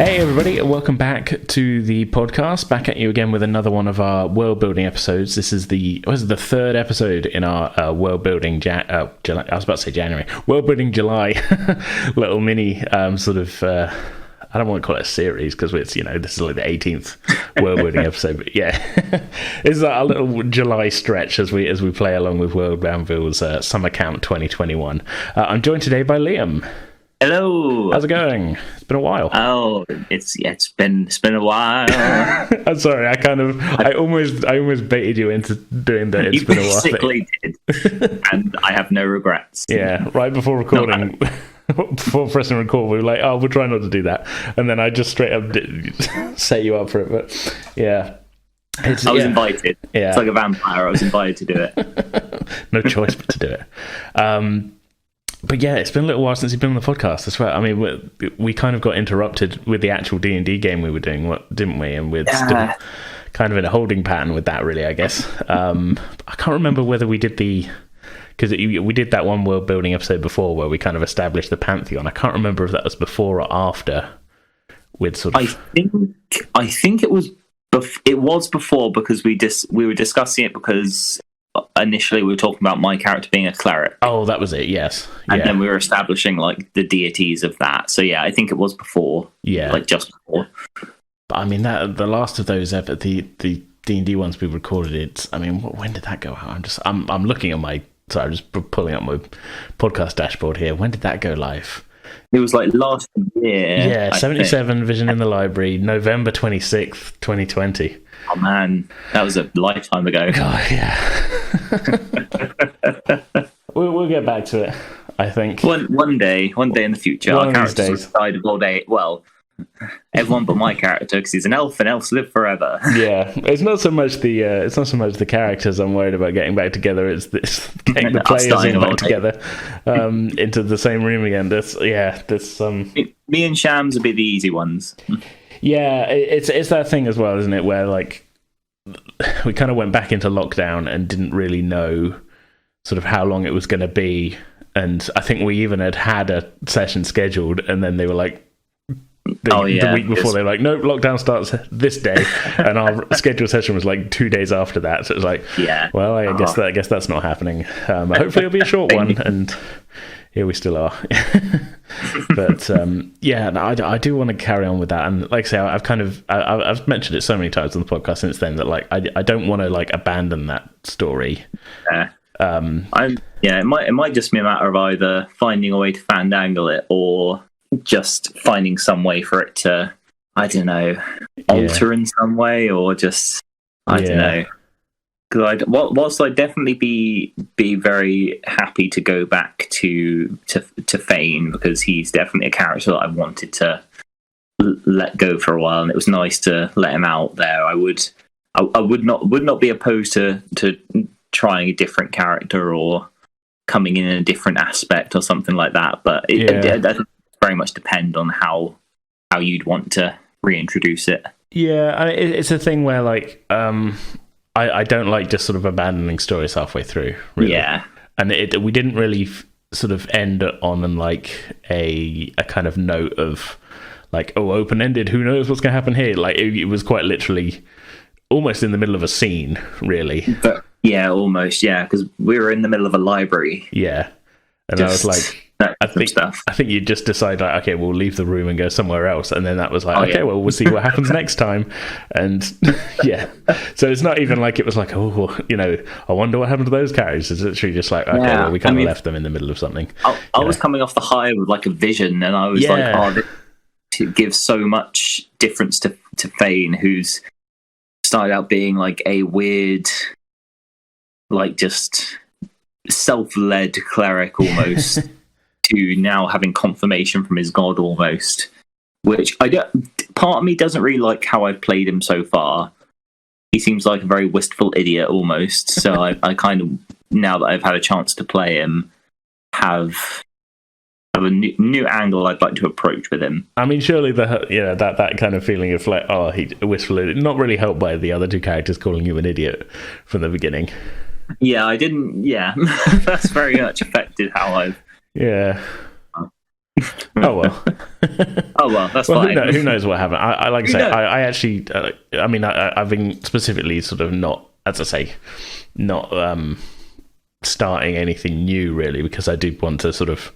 Hey everybody, welcome back to the podcast. Back at you again with another one of our world building episodes. This is the third episode in our world building July. I was about to say January. World building July little mini I don't want to call it a series because it's, this is like the 18th world building episode, but yeah, it's a little July stretch as we play along with World Anvil's Summer Camp 2021. I'm joined today by Liam. Hello. How's it going? It's been a while. Oh, it's been a while. I'm sorry. I almost baited you into doing that. It's been a while. You basically did, and I have no regrets. Yeah, right before recording, before pressing record, we were like, "Oh, we'll try not to do that," and then I just straight up set you up for it. But yeah, I was invited. Yeah, it's like a vampire. I was invited to do it. No choice but to do it. But yeah, it's been a little while since you've been on the podcast as well. I mean, we kind of got interrupted with the actual D&D game we were doing, didn't we? And we're still kind of in a holding pattern with that, really, I guess. I can't remember whether we did because we did that one world building episode before where we kind of established the Pantheon. I can't remember if that was before or after. With sort of, I think it was. It was before because we were discussing it because initially we were talking about my character being a cleric. Oh, that was it. Yes, and then we were establishing like the deities of that. So yeah, I think it was before. Yeah, like just before. But I mean, that the last of those ever the D&D ones we recorded. It's. I mean, when did that go out? I'm looking at my. Sorry, I'm just pulling up my podcast dashboard here. When did that go live? It was like last year. Yeah, 77 Vision in the Library, November 26th, 2020. Oh man, that was a lifetime ago. God, yeah. we'll get back to it, I think. One day in the future, our characters will decide of old age. Well, everyone but my character, because he's an elf, and elves live forever. Yeah, it's not so much the characters I'm worried about getting back together. It's getting the players back together into the same room again. Me and Shams would be the easy ones. Yeah, it's that thing as well, isn't it? Where like we kind of went back into lockdown and didn't really know sort of how long it was going to be, and I think we even had a session scheduled, and then they were like. The week before they were like, no, lockdown starts this day, and our scheduled session was like 2 days after that. So it was like, well, I guess that's not happening. Hopefully it'll be a short one, and here we still are. But I do want to carry on with that, and like I say, I've mentioned it so many times on the podcast since then that like I don't want to like abandon that story. It might just be a matter of either finding a way to fandangle it or just finding some way for it to, I don't know, alter in some way, or just I don't know. Because whilst I'd definitely be very happy to go back to Fane, because he's definitely a character that I wanted to let go for a while, and it was nice to let him out there. I would not be opposed to trying a different character or coming in a different aspect or something like that. But it very much depend on how you'd want to reintroduce it. Yeah, it's a thing where like I don't like just sort of abandoning stories halfway through. Really. Yeah, and we didn't really sort of end on like a kind of note of like, oh, open ended. Who knows what's going to happen here? Like it was quite literally almost in the middle of a scene, really. But yeah, almost. Yeah, because we were in the middle of a library. Yeah, and I was like. I think you just decide like, okay, we'll leave the room and go somewhere else, and then that was like, well, we'll see what happens next time, and so it's not even like it was like, oh, I wonder what happened to those characters. It's literally just like, okay, well, we kind of left them in the middle of something. I was coming off the high with like a vision, and I was like, oh, this gives so much difference to Fane, who's started out being like a weird, like just self-led cleric almost. To now having confirmation from his god almost, which part of me doesn't really like how I've played him so far. He seems like a very wistful idiot almost. So I kind of, now that I've had a chance to play him, have a new angle I'd like to approach with him. I mean, surely that kind of feeling of like, oh, he's a wistful idiot, not really helped by the other two characters calling you an idiot from the beginning. Yeah, I didn't. Yeah, that's very much affected how I've. Yeah. Oh well. Oh well, that's Well, fine. who knows what happened? I like I Who say, knows? I actually, I mean, I've been specifically sort of not, as I say, not starting anything new really, because I do want to sort of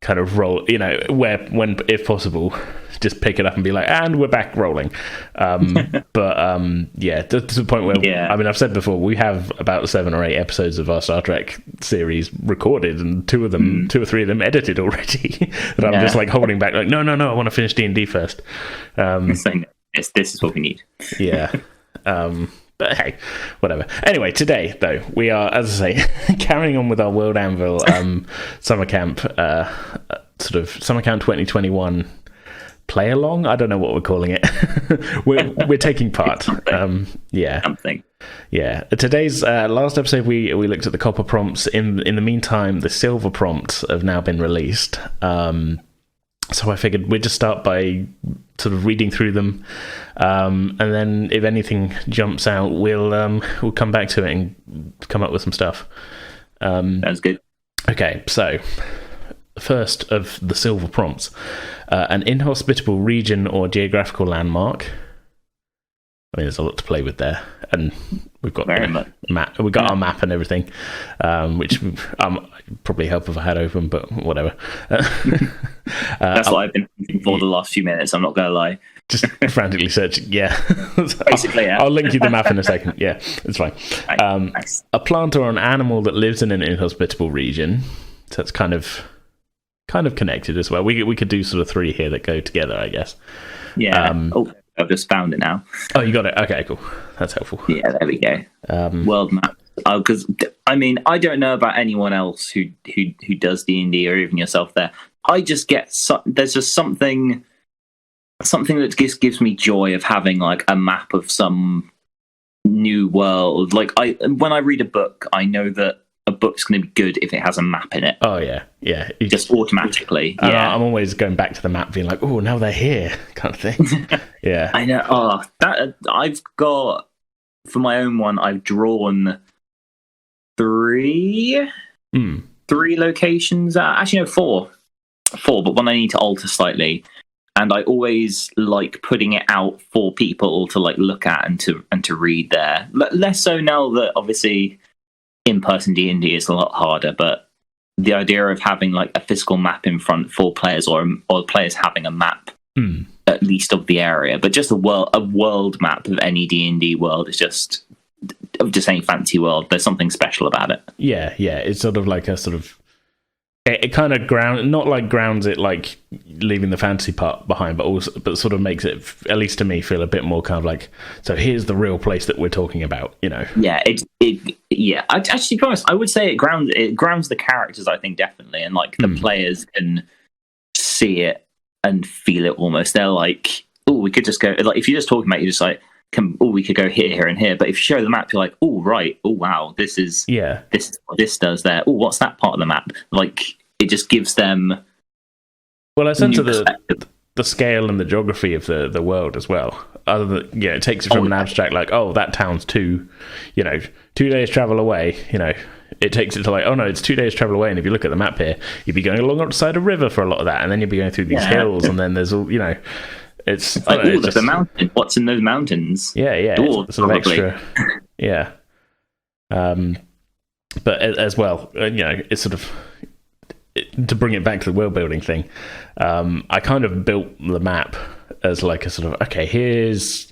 kind of roll, when if possible, just pick it up and be like, and we're back rolling. But yeah, to the point where, I mean, I've said before, we have about 7 or 8 episodes of our Star Trek series recorded, and 2 or 3 of them edited already. That I'm just like holding back, like, no, I want to finish D&D first. This is what we need. Yeah. But hey, whatever. Anyway, today, though, we are, as I say, carrying on with our World Anvil Summer Camp, sort of Summer Camp 2021 play along. I don't know what we're calling it. we're taking part. Something. Yeah. Today's last episode, we looked at the copper prompts. In the meantime, the silver prompts have now been released. So I figured we'd just start by sort of reading through them, and then if anything jumps out, we'll come back to it and come up with some stuff. Sounds good. Okay, so first of the silver prompts, an inhospitable region or geographical landmark. I mean, there's a lot to play with there, and we've got map. We've got our map and everything, which probably help if I had open, but whatever. That's what I've been thinking for the last few minutes. I'm not going to lie. Just frantically searching. Yeah, Basically, yeah. I'll link you the map in a second. Yeah, it's fine. Nice. A plant or an animal that lives in an inhospitable region. So it's kind of connected as well. We could do sort of 3 here that go together, I guess. Yeah. I've just found it now. Oh, you got it. Okay, cool. That's helpful. Yeah, there we go. World map. Because I mean, I don't know about anyone else who does D&D or even yourself. There, I just get there's just something that just gives me joy of having like a map of some new world. Like when I read a book, I know that a book's going to be good if it has a map in it. Oh yeah. Just automatically. Yeah, I'm always going back to the map, being like, oh, now they're here, kind of thing. Yeah, I know. Oh, that I've got for my own one. I've drawn 3 locations. Actually, no, 4. But one I need to alter slightly. And I always like putting it out for people to like look at and to read there. Less so now that obviously in-person D&D is a lot harder, but the idea of having like a physical map in front for players or players having a map at least of the area, but just a world map of any D&D world is just any fancy world. There's something special about it. Yeah. It's sort of like a sort of it kind of grounds it like leaving the fantasy part behind, but sort of makes it, at least to me, feel a bit more kind of like, so here's the real place that we're talking about, Yeah, I actually promise. I would say it grounds the characters. I think definitely, and like the players can see it and feel it almost. They're like, oh, we could just go. Like if you're just talking about, it, you're just like, we could go here and here. But if you show the map, you're like, oh right, oh wow, this is what this does there. Oh, what's that part of the map? Like it just gives them. Well, a sense of the scale and the geography of the world as well. Other than it takes it from an abstract like, oh, that town's 2 days travel away. It takes it to like, oh no, it's 2 days travel away. And if you look at the map here, you'd be going alongside a river for a lot of that, and then you'd be going through these hills, and then there's all It's like, there's a mountain. What's in those mountains? Yeah. It's sort of extra. Yeah. But as well, it's sort of to bring it back to the world building thing. I kind of built the map as like a sort of, okay, here's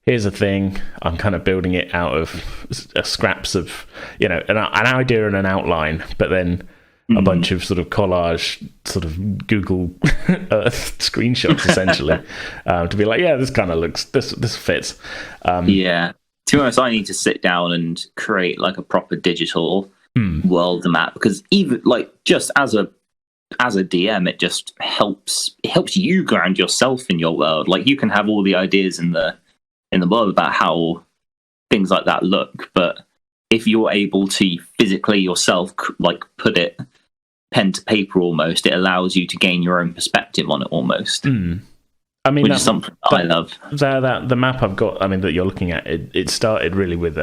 a thing. I'm kind of building it out of scraps of an idea and an outline, but then a bunch of sort of collage, sort of Google Earth screenshots, essentially, to be like, yeah, this kind of looks, this fits. Yeah. To be honest, I need to sit down and create like a proper digital world map, because even like just as a DM, it just helps you ground yourself in your world. Like you can have all the ideas in the world about how things like that look, but if you're able to physically yourself like put it pen to paper almost, it allows you to gain your own perspective on it almost. I mean, which is something I love. That the map I've got, I mean, that you're looking at, it started really with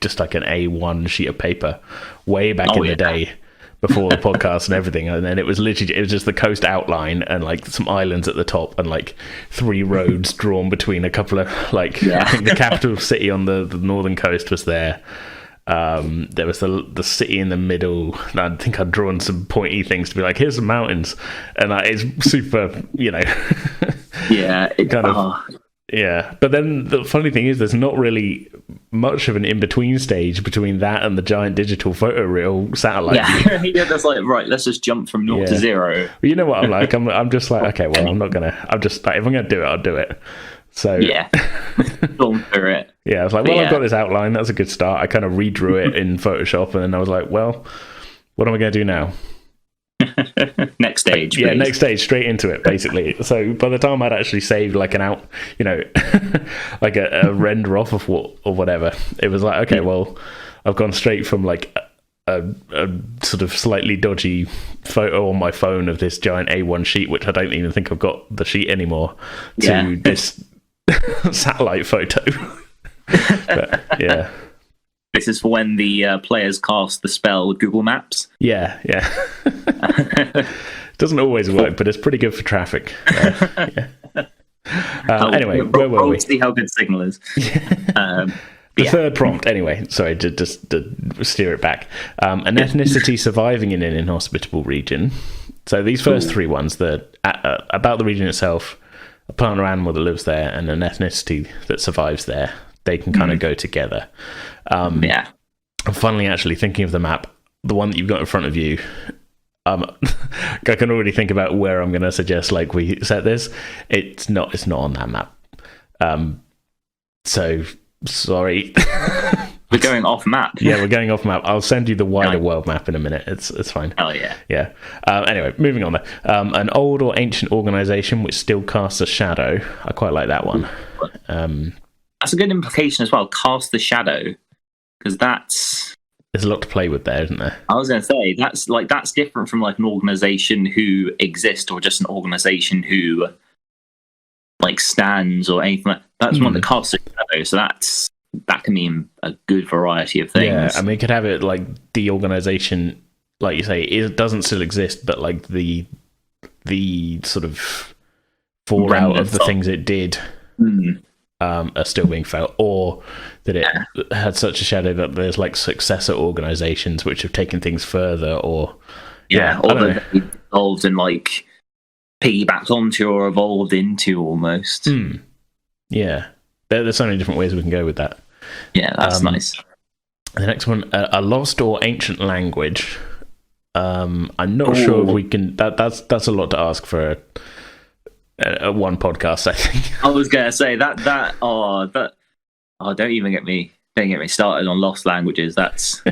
just like an A1 sheet of paper way back in the day, before the podcast and everything, and then it was just the coast outline and like some islands at the top and like 3 roads drawn between a couple of I think the capital city on the northern coast was there. There was the city in the middle. I think I'd drawn some pointy things to be like, here's some mountains, and it's super, Yeah, yeah. But then the funny thing is, there's not really much of an in-between stage between that and the giant digital photoreal satellite. Yeah, that's like, right, let's just jump from 0 to 0. Well, you know what I'm like? I'm just like, okay, well, I'm just like, if I'm going to do it, I'll do it. So yeah, gone through it. Yeah, I was like, well, I've got this outline. That's a good start. I kind of redrew it in Photoshop, and then I was like, well, what am I going to do now? Next stage. Yeah, next stage, straight into it, basically. So by the time I'd actually saved like an out, like a render off of or whatever, it was like, okay, well, I've gone straight from like a sort of slightly dodgy photo on my phone of this giant A1 sheet, which I don't even think I've got the sheet anymore, to this satellite photo. But, yeah. This is for when the players cast the spell Google Maps. Yeah. Doesn't always work, but it's pretty good for traffic. Anyway, where were we? See how good signal is. The third prompt, anyway, sorry, to steer it back. An ethnicity surviving in an inhospitable region. So these first 3 ones, about the region itself, a plant or animal that lives there, and an ethnicity that survives there, they can kind of go together. I'm finally actually thinking of the map, the one that you've got in front of you. I can already think about where I'm going to suggest like we set this. It's not on that map. So sorry. We're going off map. Yeah, we're going off map. I'll send you the wider world map in a minute. It's fine. Oh yeah. Yeah. Anyway, moving on there. An old or ancient organization which still casts a shadow. I quite like that one. That's a good implication as well. Cast the shadow, because there's a lot to play with there, isn't there? I was going to say that's different from like an organization who exists or just an organization who like stands or anything. That's one that casts a shadow. So that can mean a good variety of things. Yeah, I mean, you could have it like the organization, like you say, it doesn't still exist, but like the sort of fallout of the things it did are still being felt, or that it had such a shadow that there's like successor organizations which have taken things further, or or that they evolved and like piggybacked onto or evolved into almost. Yeah, there's so many different ways we can go with that. Yeah, that's nice. The next one, a lost or ancient language. I'm not sure if we can. That's a lot to ask for a one podcast, I think. I was gonna say that. Don't even get me started on lost languages. That's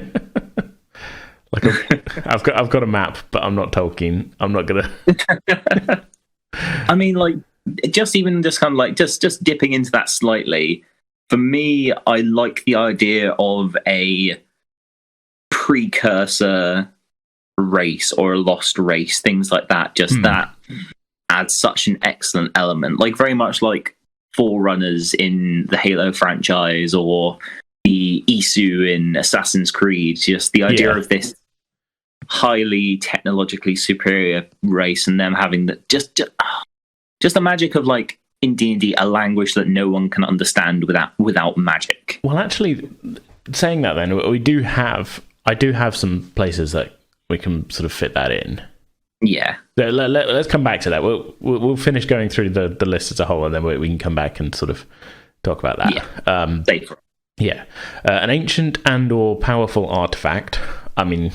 like I've got a map, but I'm not Tolkien. I'm not gonna. I mean, like just kind of like just dipping into that slightly. For me, I like the idea of a precursor race or a lost race, things like that. Just that adds such an excellent element, like very much like Forerunners in the Halo franchise or the Isu in Assassin's Creed. Just the idea of this highly technologically superior race and them having the just the magic of like in D&D a language that no one can understand without magic. Well, actually, saying that, then I do have some places that we can sort of fit that in. Yeah. Let's come back to that. We'll finish going through the list as a whole, and then we can come back and sort of talk about that. Yeah. An ancient and or powerful artifact. I mean,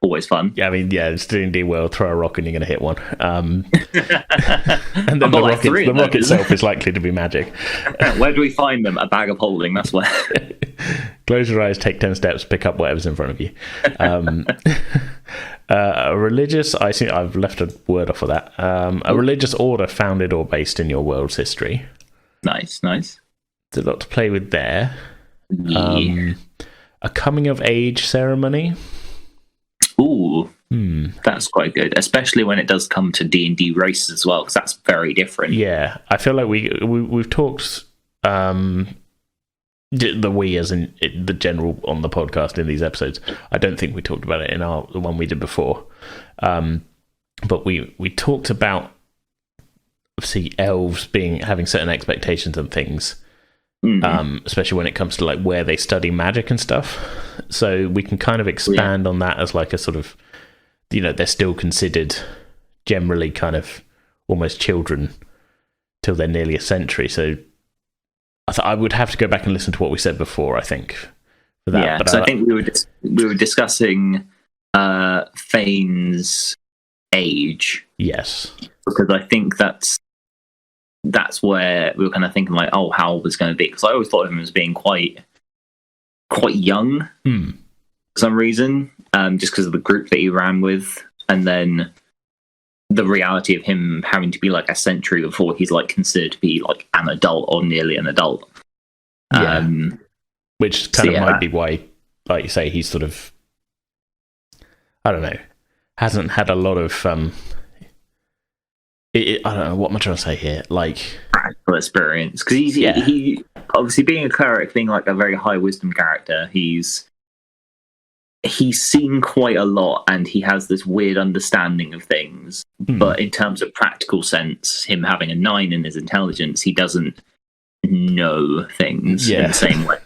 always fun. Yeah, I mean, it's D&D World. Throw a rock and you're going to hit one. And then the rock itself is likely to be magic. Where do we find them? A bag of holding. That's where. Close your eyes, take 10 steps, pick up whatever's in front of you. A religious, I see I've left a word off of that. A religious order founded or based in your world's history. Nice. There's a lot to play with there. Yeah. A coming of age ceremony. Ooh, that's quite good, especially when it does come to D&D races as well, because that's very different. Yeah, I feel like we've talked the we as in the general on the podcast in these episodes. I don't think we talked about it in the one we did before, but we talked about obviously elves having certain expectations and things, especially when it comes to like where they study magic and stuff. So we can kind of expand on that as like a sort of, they're still considered generally kind of almost children till they're nearly a century. So I would have to go back and listen to what we said before, I think, for that. Yeah, so I think we were discussing Fane's age. Yes. Because I think that's where we were kind of thinking like, oh, how old was going to be? Because I always thought of him as being quite young for some reason, just because of the group that he ran with, and then the reality of him having to be like a century before he's like considered to be like an adult or nearly an adult. Yeah. Which kind of might be why, like you say, he's sort of, I don't know, hasn't had a lot of I don't know, what am I trying to say here? Like practical experience, because he obviously being a cleric, being like a very high wisdom character, he's seen quite a lot, and he has this weird understanding of things. But in terms of practical sense, him having a 9 in his intelligence, he doesn't know things in the same way.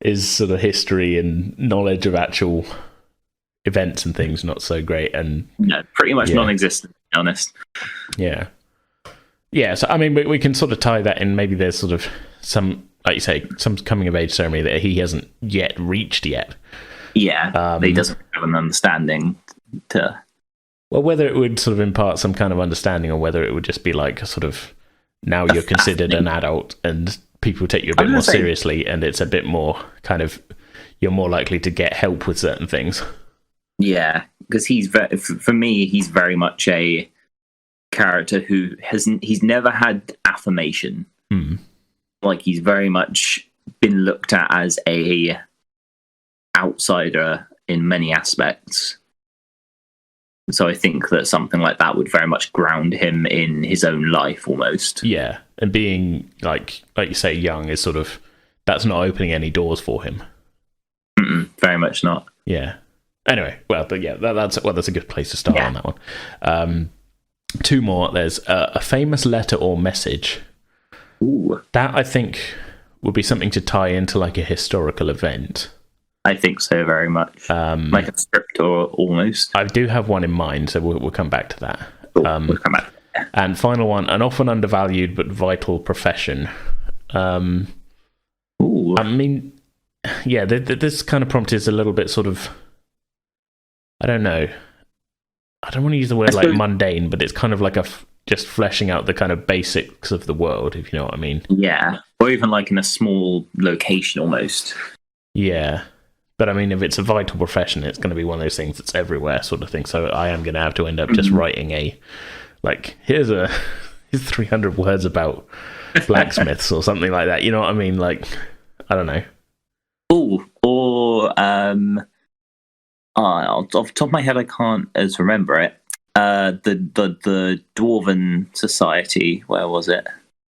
His sort of history and knowledge of actual events and things not so great, and no, pretty much non-existent, to be honest. Yeah, so I mean, we can sort of tie that in. Maybe there's sort of some, like you say, some coming of age ceremony that he hasn't yet reached yet. Yeah, he doesn't have an understanding to. Well, whether it would sort of impart some kind of understanding, or whether it would just be like a sort of, now you're considered an adult and people take you a bit more seriously, and it's a bit more kind of, you're more likely to get help with certain things. Yeah, because for me, he's very much a character who he's never had affirmation. Like, he's very much been looked at as a outsider in many aspects. So I think that something like that would very much ground him in his own life almost. Yeah, and being like you say, young is sort of, that's not opening any doors for him. Very much not. Yeah. Anyway, well, but yeah, that's a good place to start on that one. 2 more. There's a famous letter or message. Ooh. That, I think, would be something to tie into like a historical event. I think so, very much. Like a script, or almost. I do have one in mind, so we'll come back to that. We'll come back to that. And final one, an often undervalued but vital profession. Ooh. I mean, yeah, this kind of prompt is a little bit sort of, I don't know. I don't want to use the word like mundane, but it's kind of like just fleshing out the kind of basics of the world, if you know what I mean. Yeah, or even like in a small location almost. Yeah, but I mean, if it's a vital profession, it's going to be one of those things that's everywhere sort of thing. So I am going to have to end up just writing here's 300 words about blacksmiths or something like that. You know what I mean? Like, I don't know. Ooh, or off the top of my head, I can't remember it. The Dwarven Society. Where was it?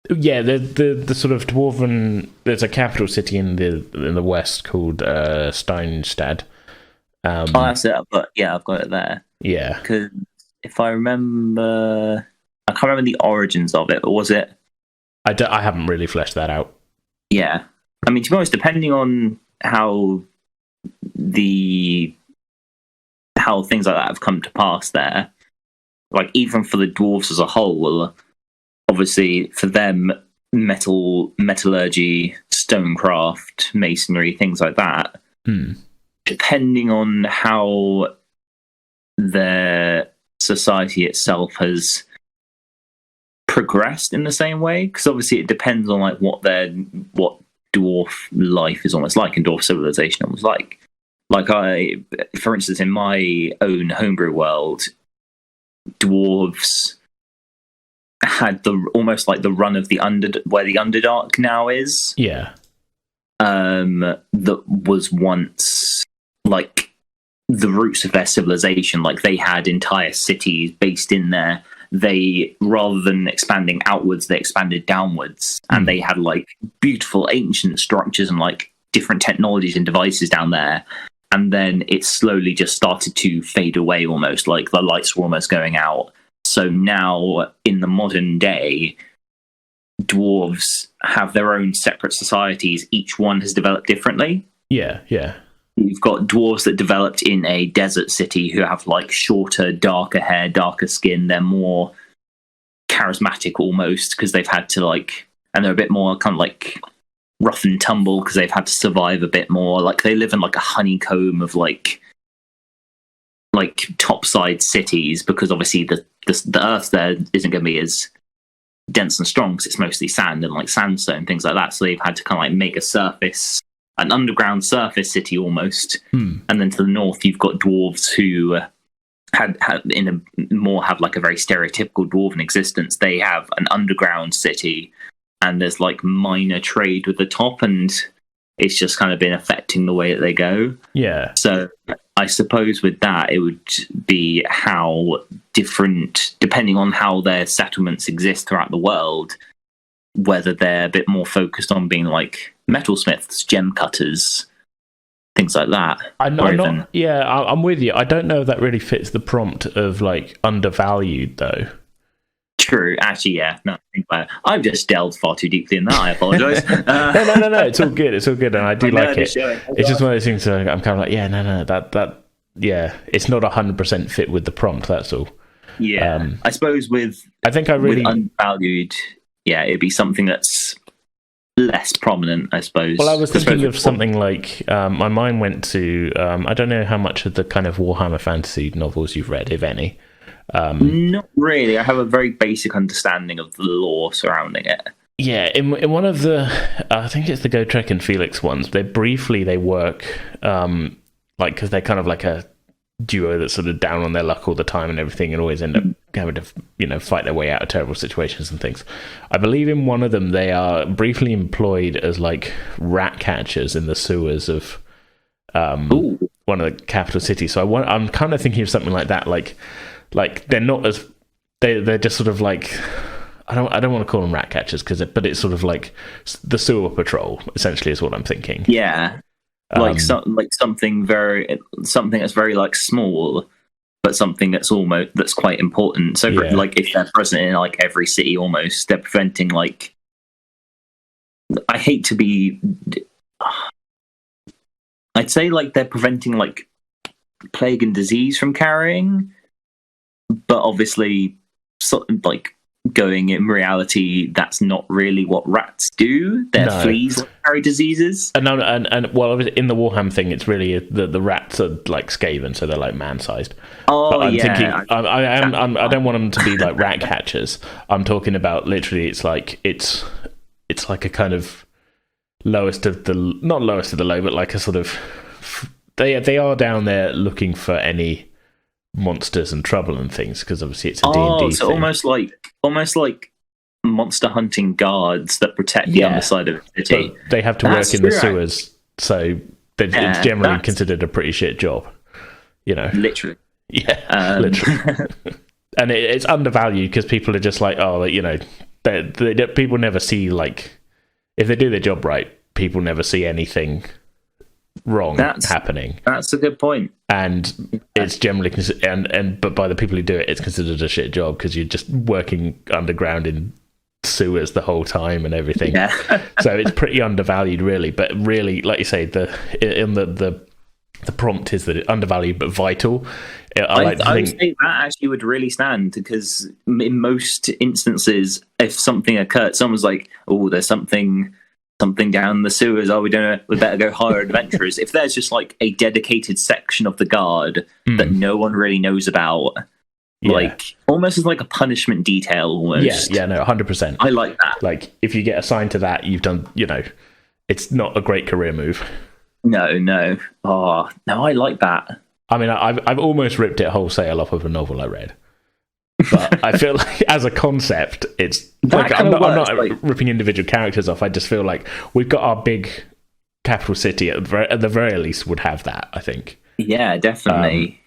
Yeah, the sort of Dwarven. There's a capital city in the west called Steinstad. That's it. I've got it there. Yeah, because if I remember, I can't remember the origins of it. But was it? I haven't really fleshed that out. Yeah, I mean, to be honest, depending on how things like that have come to pass there, like even for the dwarves as a whole, obviously for them, metallurgy, stonecraft, masonry, things like that, depending on how their society itself has progressed in the same way, because obviously it depends on like what dwarf life is almost like, and dwarf civilization almost like. Like for instance, in my own homebrew world, dwarves had almost like the run of where the Underdark now is. Yeah. That was once like the roots of their civilization. Like they had entire cities based in there, they, rather than expanding outwards, they expanded downwards, and they had like beautiful ancient structures and like different technologies and devices down there. And then it slowly just started to fade away, almost like the lights were almost going out. So now in the modern day, dwarves have their own separate societies. Each one has developed differently. Yeah. You've got dwarves that developed in a desert city who have like shorter, darker hair, darker skin. They're more charismatic almost because they've had to like, and they're a bit more kind of like rough and tumble because they've had to survive a bit more. Like they live in like a honeycomb of like topside cities, because obviously the earth there isn't going to be as dense and strong because it's mostly sand and like sandstone, things like that. So they've had to kind of like make an underground surface city almost. And then to the north, you've got dwarves who have like a very stereotypical dwarven existence. They have an underground city, and there's like minor trade with the top, and it's just kind of been affecting the way that they go. Yeah. So I suppose with that, it would be how different, depending on how their settlements exist throughout the world, whether they're a bit more focused on being like metalsmiths, gem cutters, things like that. I'm with you. I don't know if that really fits the prompt of like undervalued though. True. Actually, yeah. No, I've just delved far too deeply in that. I apologise. No. It's all good. It's all good, and I do like it. It's just one of those things that I'm kind of like, it's not 100% fit with the prompt. That's all. Yeah. I suppose with undervalued, it'd be something that's less prominent, I suppose. Well, I was thinking of something like my mind went to I don't know how much of the kind of Warhammer Fantasy novels you've read, if any. Not really. I have a very basic understanding of the lore surrounding it. Yeah, in one of the, I think it's the Gotrek and Felix ones, they work, like, because they're kind of like a duo that's sort of down on their luck all the time and everything, and always end up having to, fight their way out of terrible situations and things. I believe in one of them, they are briefly employed as, like, rat catchers in the sewers of one of the capital cities. So I'm kind of thinking of something like that, like they're not as they're just sort of like, I don't want to call them rat catchers but it's sort of like the sewer patrol essentially is what I'm thinking. Yeah, something that's very like small, but something that's quite important. So like if they're present in like every city almost, they're preventing like, I hate to be, I'd say like they're preventing like plague and disease from carrying. But obviously, like going in reality, that's not really what rats do. They're fleas that carry diseases. And well, in the Warhammer thing, it's really the rats are like Skaven, so they're like man-sized. Oh, but I'm thinking, I don't want them to be like rat catchers. I'm talking about literally, it's like a kind of not lowest of the low, but like a sort of they are down there looking for any monsters and trouble and things, because obviously it's a D&D so thing. almost like monster hunting guards that protect the underside of the city. But they have to work in the sewers, so it's generally considered a pretty shit job, literally. Literally. And it's undervalued because people are just like, people never see, like, if they do their job right, people never see anything wrong happening. That's a good point. And it's generally but by the people who do it, it's considered a shit job because you're just working underground in sewers the whole time and everything. So it's pretty undervalued, really. But really, like you say, the prompt is that it's undervalued but vital. I would say that actually would really stand, because in most instances, if something occurred, someone's like, "Oh, there's something down the sewers. Oh, we better go hire adventurers." If there's just like a dedicated section of the guard that no one really knows about, like almost as like a punishment detail almost. Yeah, no, 100%. I like that. Like if you get assigned to that, you've done, it's not a great career move. No. Oh, no, I like that. I mean, I've almost ripped it wholesale off of a novel I read. But I feel like as a concept, it's like I'm not ripping individual characters off. I just feel like we've got our big capital city at the very least would have that, I think. Yeah, definitely.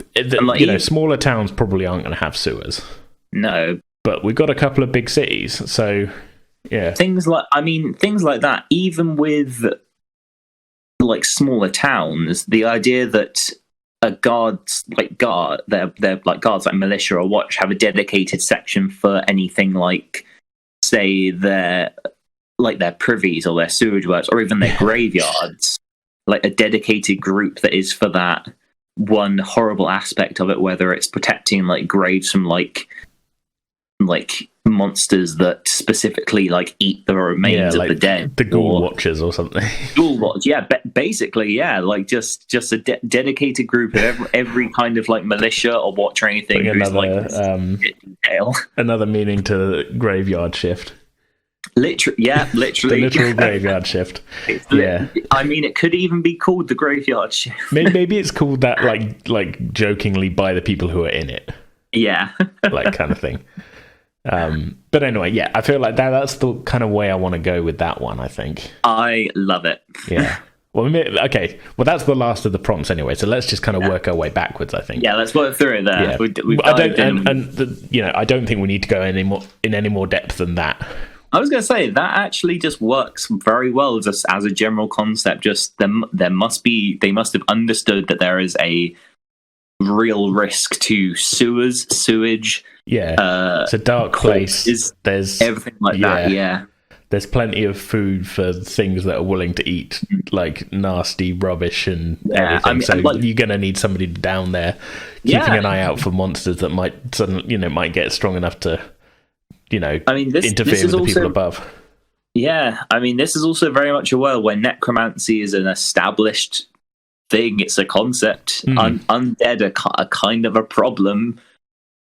Smaller towns probably aren't going to have sewers. No, but we've got a couple of big cities, so yeah. Things like that, even with like smaller towns, the idea that they're like guards like militia or watch have a dedicated section for anything like, say, their privies or their sewage works or even their graveyards, like a dedicated group that is for that one horrible aspect of it, whether it's protecting like graves from like monsters that specifically like eat the remains of the dead, the ghoul watchers or something. Ghoul watch, yeah, basically, yeah, like just a dedicated group of every kind of like militia or watch or anything. Another another meaning to graveyard shift. Literally. The literal graveyard shift. Yeah. I mean, it could even be called the graveyard shift. Maybe it's called that like jokingly by the people who are in it. Yeah. Like kind of thing. But anyway, yeah, I feel like that's the kind of way I want to go with that one, I think. I love it. Yeah. Well, okay. Well, that's the last of the prompts anyway, so let's just kind of work our way backwards, I think. Yeah, let's work through it there. Yeah. I don't think we need to go in any more depth than that. I was going to say that actually just works very well just as a general concept. Just they must have understood that there is a real risk to sewage. Yeah, it's a dark place. There's everything like that. Yeah, there's plenty of food for things that are willing to eat like nasty rubbish and everything. So you're gonna need somebody down there keeping an eye out for monsters that might suddenly, might get strong enough to, interfere with the people above. Yeah, I mean, this is also very much a world where necromancy is an established thing. It's a concept. Undead are kind of a problem.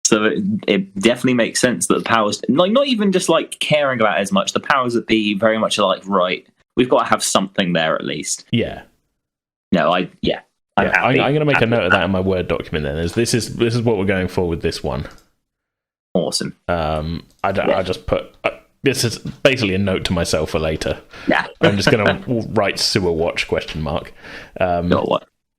So it definitely makes sense that the powers, like, not even just like caring about it as much, the powers that be very much are like, right, we've got to have something there at least. Yeah. I'm happy. I'm going to make a note of that in my Word document then. This is what we're going for with this one. Awesome. I just put this is basically a note to myself for later. Yeah. I'm just going to write sewer watch ? What?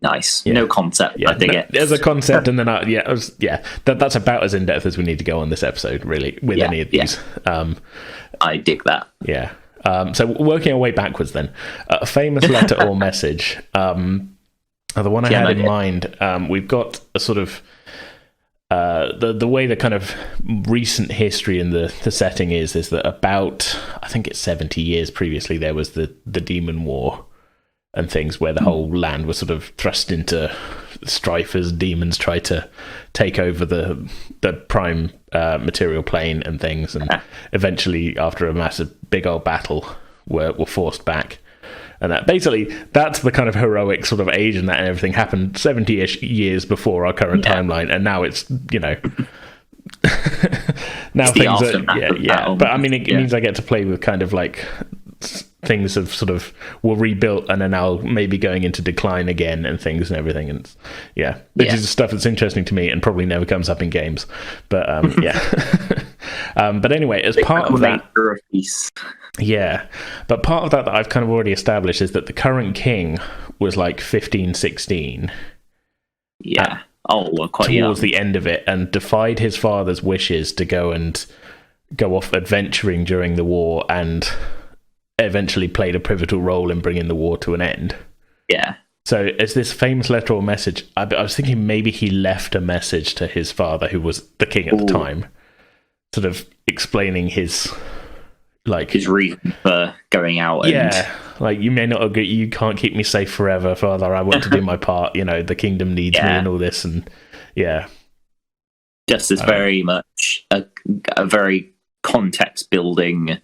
Nice. Yeah. No concept. Yeah. I dig it. There's a concept, and then that's about as in depth as we need to go on this episode, really, with any of these. I dig that. Yeah. So working our way backwards, then, a famous letter or message. The one I had in mind. We've got a sort of. The way the kind of recent history in the setting is that about, I think it's 70 years previously, there was the Demon War and things where the whole land was sort of thrust into strife as demons try to take over the prime material plane and things, and eventually after a massive big old battle were forced back. And that's the kind of heroic sort of age, and that and everything happened 70-ish years before our current timeline, and now it's now things are but I mean it means I get to play with kind of like things have sort of were rebuilt and are now maybe going into decline again and things and everything, and which is stuff that's interesting to me and probably never comes up in games, but but anyway, as part of that, but part of that I've kind of already established is that the current king was like 15, 16. Quite towards the end of it, and defied his father's wishes to go off adventuring during the war, and eventually played a pivotal role in bringing the war to an end. Yeah. So it's this famous letter or message. I was thinking maybe he left a message to his father, who was the king at the time, sort of explaining his reason for going out. And like, you may not agree, you can't keep me safe forever, father. I want to do my part. The kingdom needs me and all this, and just as very much a very context building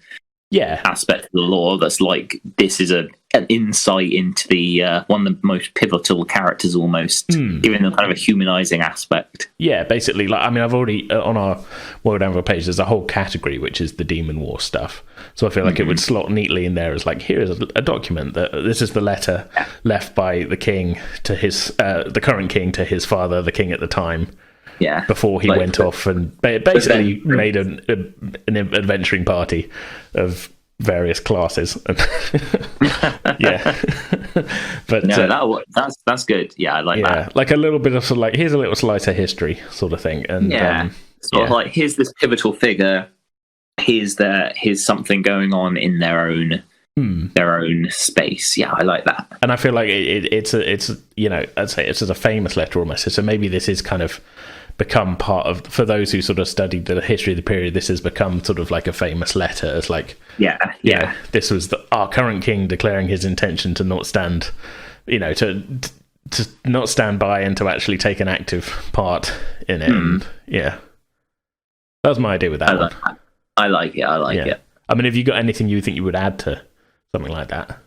aspect of the lore that's like, this is an insight into the one of the most pivotal characters, almost giving them kind of a humanizing aspect. Basically, like, I mean, I've already on our World Anvil page there's a whole category which is the Demon War stuff, so I feel like it would slot neatly in there as like, here is a document that this is the letter left by the king to his the current king to his father, the king at the time, before he went off and basically made an adventuring party of various classes. But no, that's good. I like that. Like a little bit of sort of like, here's a little slice of history sort of thing, and sort of like, here's this pivotal figure. Here's something going on in their own space. Yeah, I like that. And I feel like it's I'd say it's a famous letter almost. So maybe this is kind of become part of, for those who sort of studied the history of the period, this has become sort of like a famous letter. It's like, this was our current king declaring his intention to not stand, to not stand by and to actually take an active part in it. And that was my idea with that one. I like it. I mean, have you got anything you think you would add to something like that?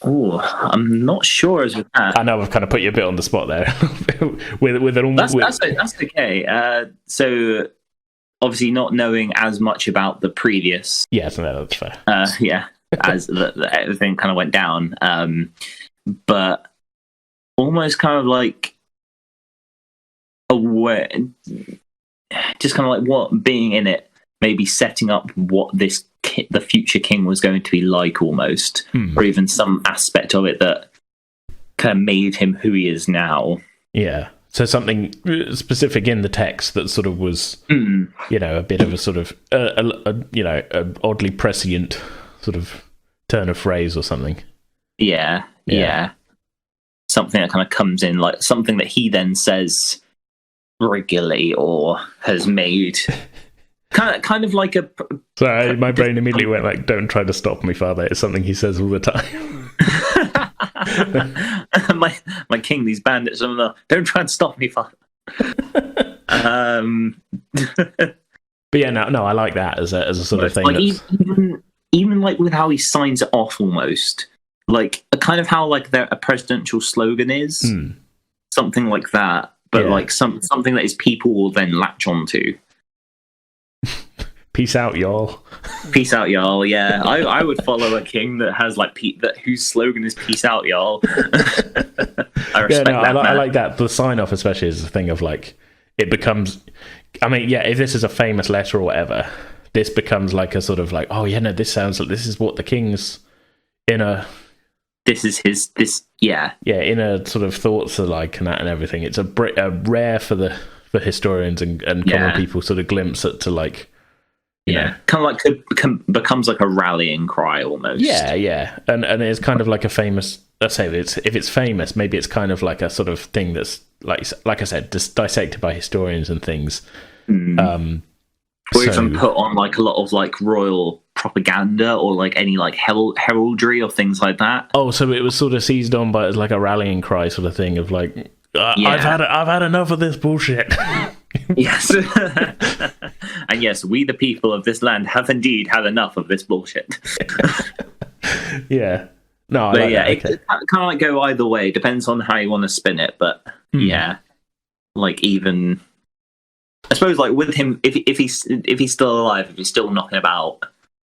Oh, I'm not sure as with that. I know I've kind of put you a bit on the spot there. That's okay. So obviously not knowing as much about the previous. Yes, no, that's fair. As everything kind of went down, but almost kind of like aware, just kind of like what being in it, maybe setting up what the future king was going to be like, almost, or even some aspect of it that kind of made him who he is now. Yeah. So something specific in the text that sort of was, a bit of a sort of, a oddly prescient sort of turn of phrase or something. Yeah. Something that kind of comes in, like something that he then says regularly or has made. Kind of like a. Sorry, my brain immediately went like, "Don't try to stop me, Father." It's something he says all the time. my king, these bandits, don't try and stop me, Father. But yeah, no, I like that as a sort of thing. Like even like with how he signs it off, almost like a kind of how like a presidential slogan is, something like that. But like something that his people will then latch onto. Peace out, y'all. Peace out, y'all. Yeah, I would follow a king that has like whose slogan is "Peace out, y'all." I respect that. I like that. The sign off, especially, is a thing of like it becomes. I mean, if this is a famous letter or whatever, this becomes like a sort of like, oh yeah, no, this sounds like this is what the king's inner. This is his. Inner sort of thoughts are like, and that and everything. It's a rare for historians and common people sort of glimpse at to like. Kind of like becomes like a rallying cry almost. Yeah, and it's kind of like a famous. Let's say if it's famous, maybe it's kind of like a sort of thing that's like I said, just dissected by historians and things. Or even put on like a lot of like royal propaganda or like any like heraldry or things like that. Oh, so it was sort of seized on by as like a rallying cry sort of thing of like, I've had enough of this bullshit. Yes. And yes, we the people of this land have indeed had enough of this bullshit. Yeah. No, it kind of like go either way. Depends on how you want to spin it. But like even I suppose like with him, if he's still alive, if he's still knocking about.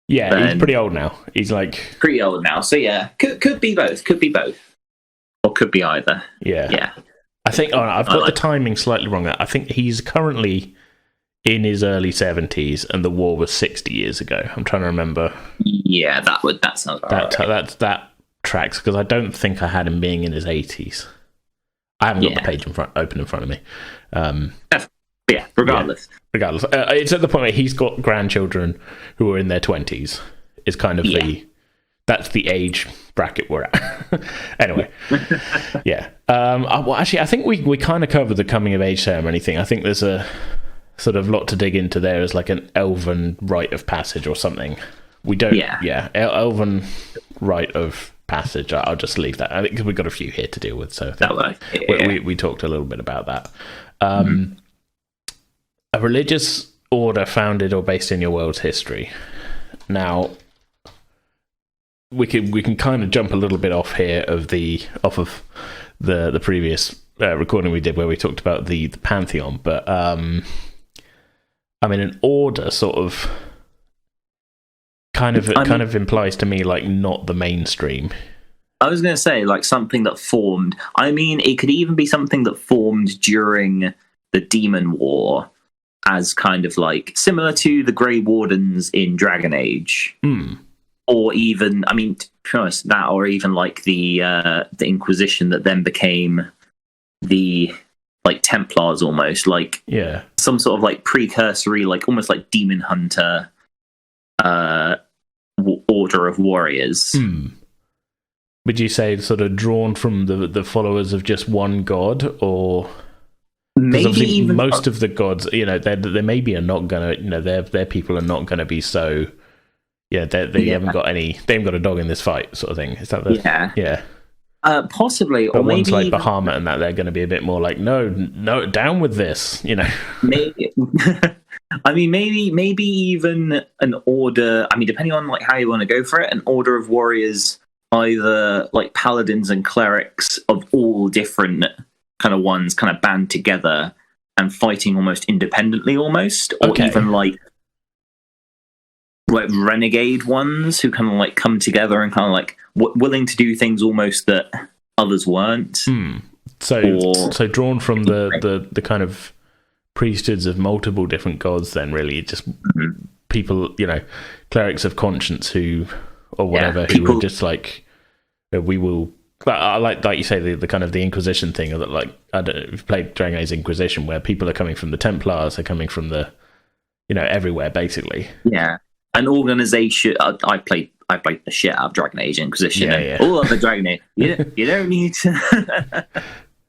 Yeah, he's pretty old now. He's like pretty old now. So yeah, could be both. Could be both. Or could be either. Yeah. I think I've got the timing slightly wrong. I think he's currently in his early 70s, and the war was 60 years ago. I'm trying to remember. Yeah, that sounds right. That tracks, because I don't think I had him being in his 80s. I haven't got the page open in front of me. Regardless. It's at the point where he's got grandchildren who are in their 20s. Is kind of that's the age bracket we're at. Anyway, well, actually, I think we kind of covered the coming of age ceremony thing. I think there's a sort of lot to dig into there as like an elven rite of passage or something. We don't. Elven rite of passage. I'll just leave that. I think we've got a few here to deal with. So we talked a little bit about that. A religious order founded or based in your world's history. Now, we can kind of jump a little bit off of the previous recording we did where we talked about the pantheon, but I mean, an order sort of kind of implies to me like not the mainstream. I was going to say like something that formed. I mean, it could even be something that formed during the Demon War, as kind of like similar to the Grey Wardens in Dragon Age. Or even, I mean, to be honest, that, or even like the Inquisition that then became the like Templars almost, like Yeah. some sort of like precursory, like almost like demon hunter order of warriors. Would you say sort of drawn from the followers of just one god, or Maybe even most of the gods, you know, they maybe are not gonna, you know, their people are not gonna be so. Yeah, they haven't got any. They haven't got a dog in this fight, sort of thing. Is that the yeah? Possibly, But or ones maybe like Bahamut and that, they're going to be a bit more like, no, down with this, you know. maybe. I mean, maybe even an order. I mean, depending on like how you want to go for it, an order of warriors, either like paladins and clerics of all different kind of ones, kind of band together and fighting almost independently, almost, or even like renegade ones who kind of like come together and kind of like willing to do things almost that others weren't. So drawn from the kind of priesthoods of multiple different gods, then really just people, you know, clerics of conscience who or whatever, who were just like, we will. I like you say, the kind of the Inquisition thing, or that, like, I don't know if you've played Dragon Age Inquisition, where people are coming from the Templars, they're coming from the, you know, everywhere basically. Yeah, an organization. I played the shit out of Dragon Age Inquisition. Yeah. All of the Dragon Age. You don't need to.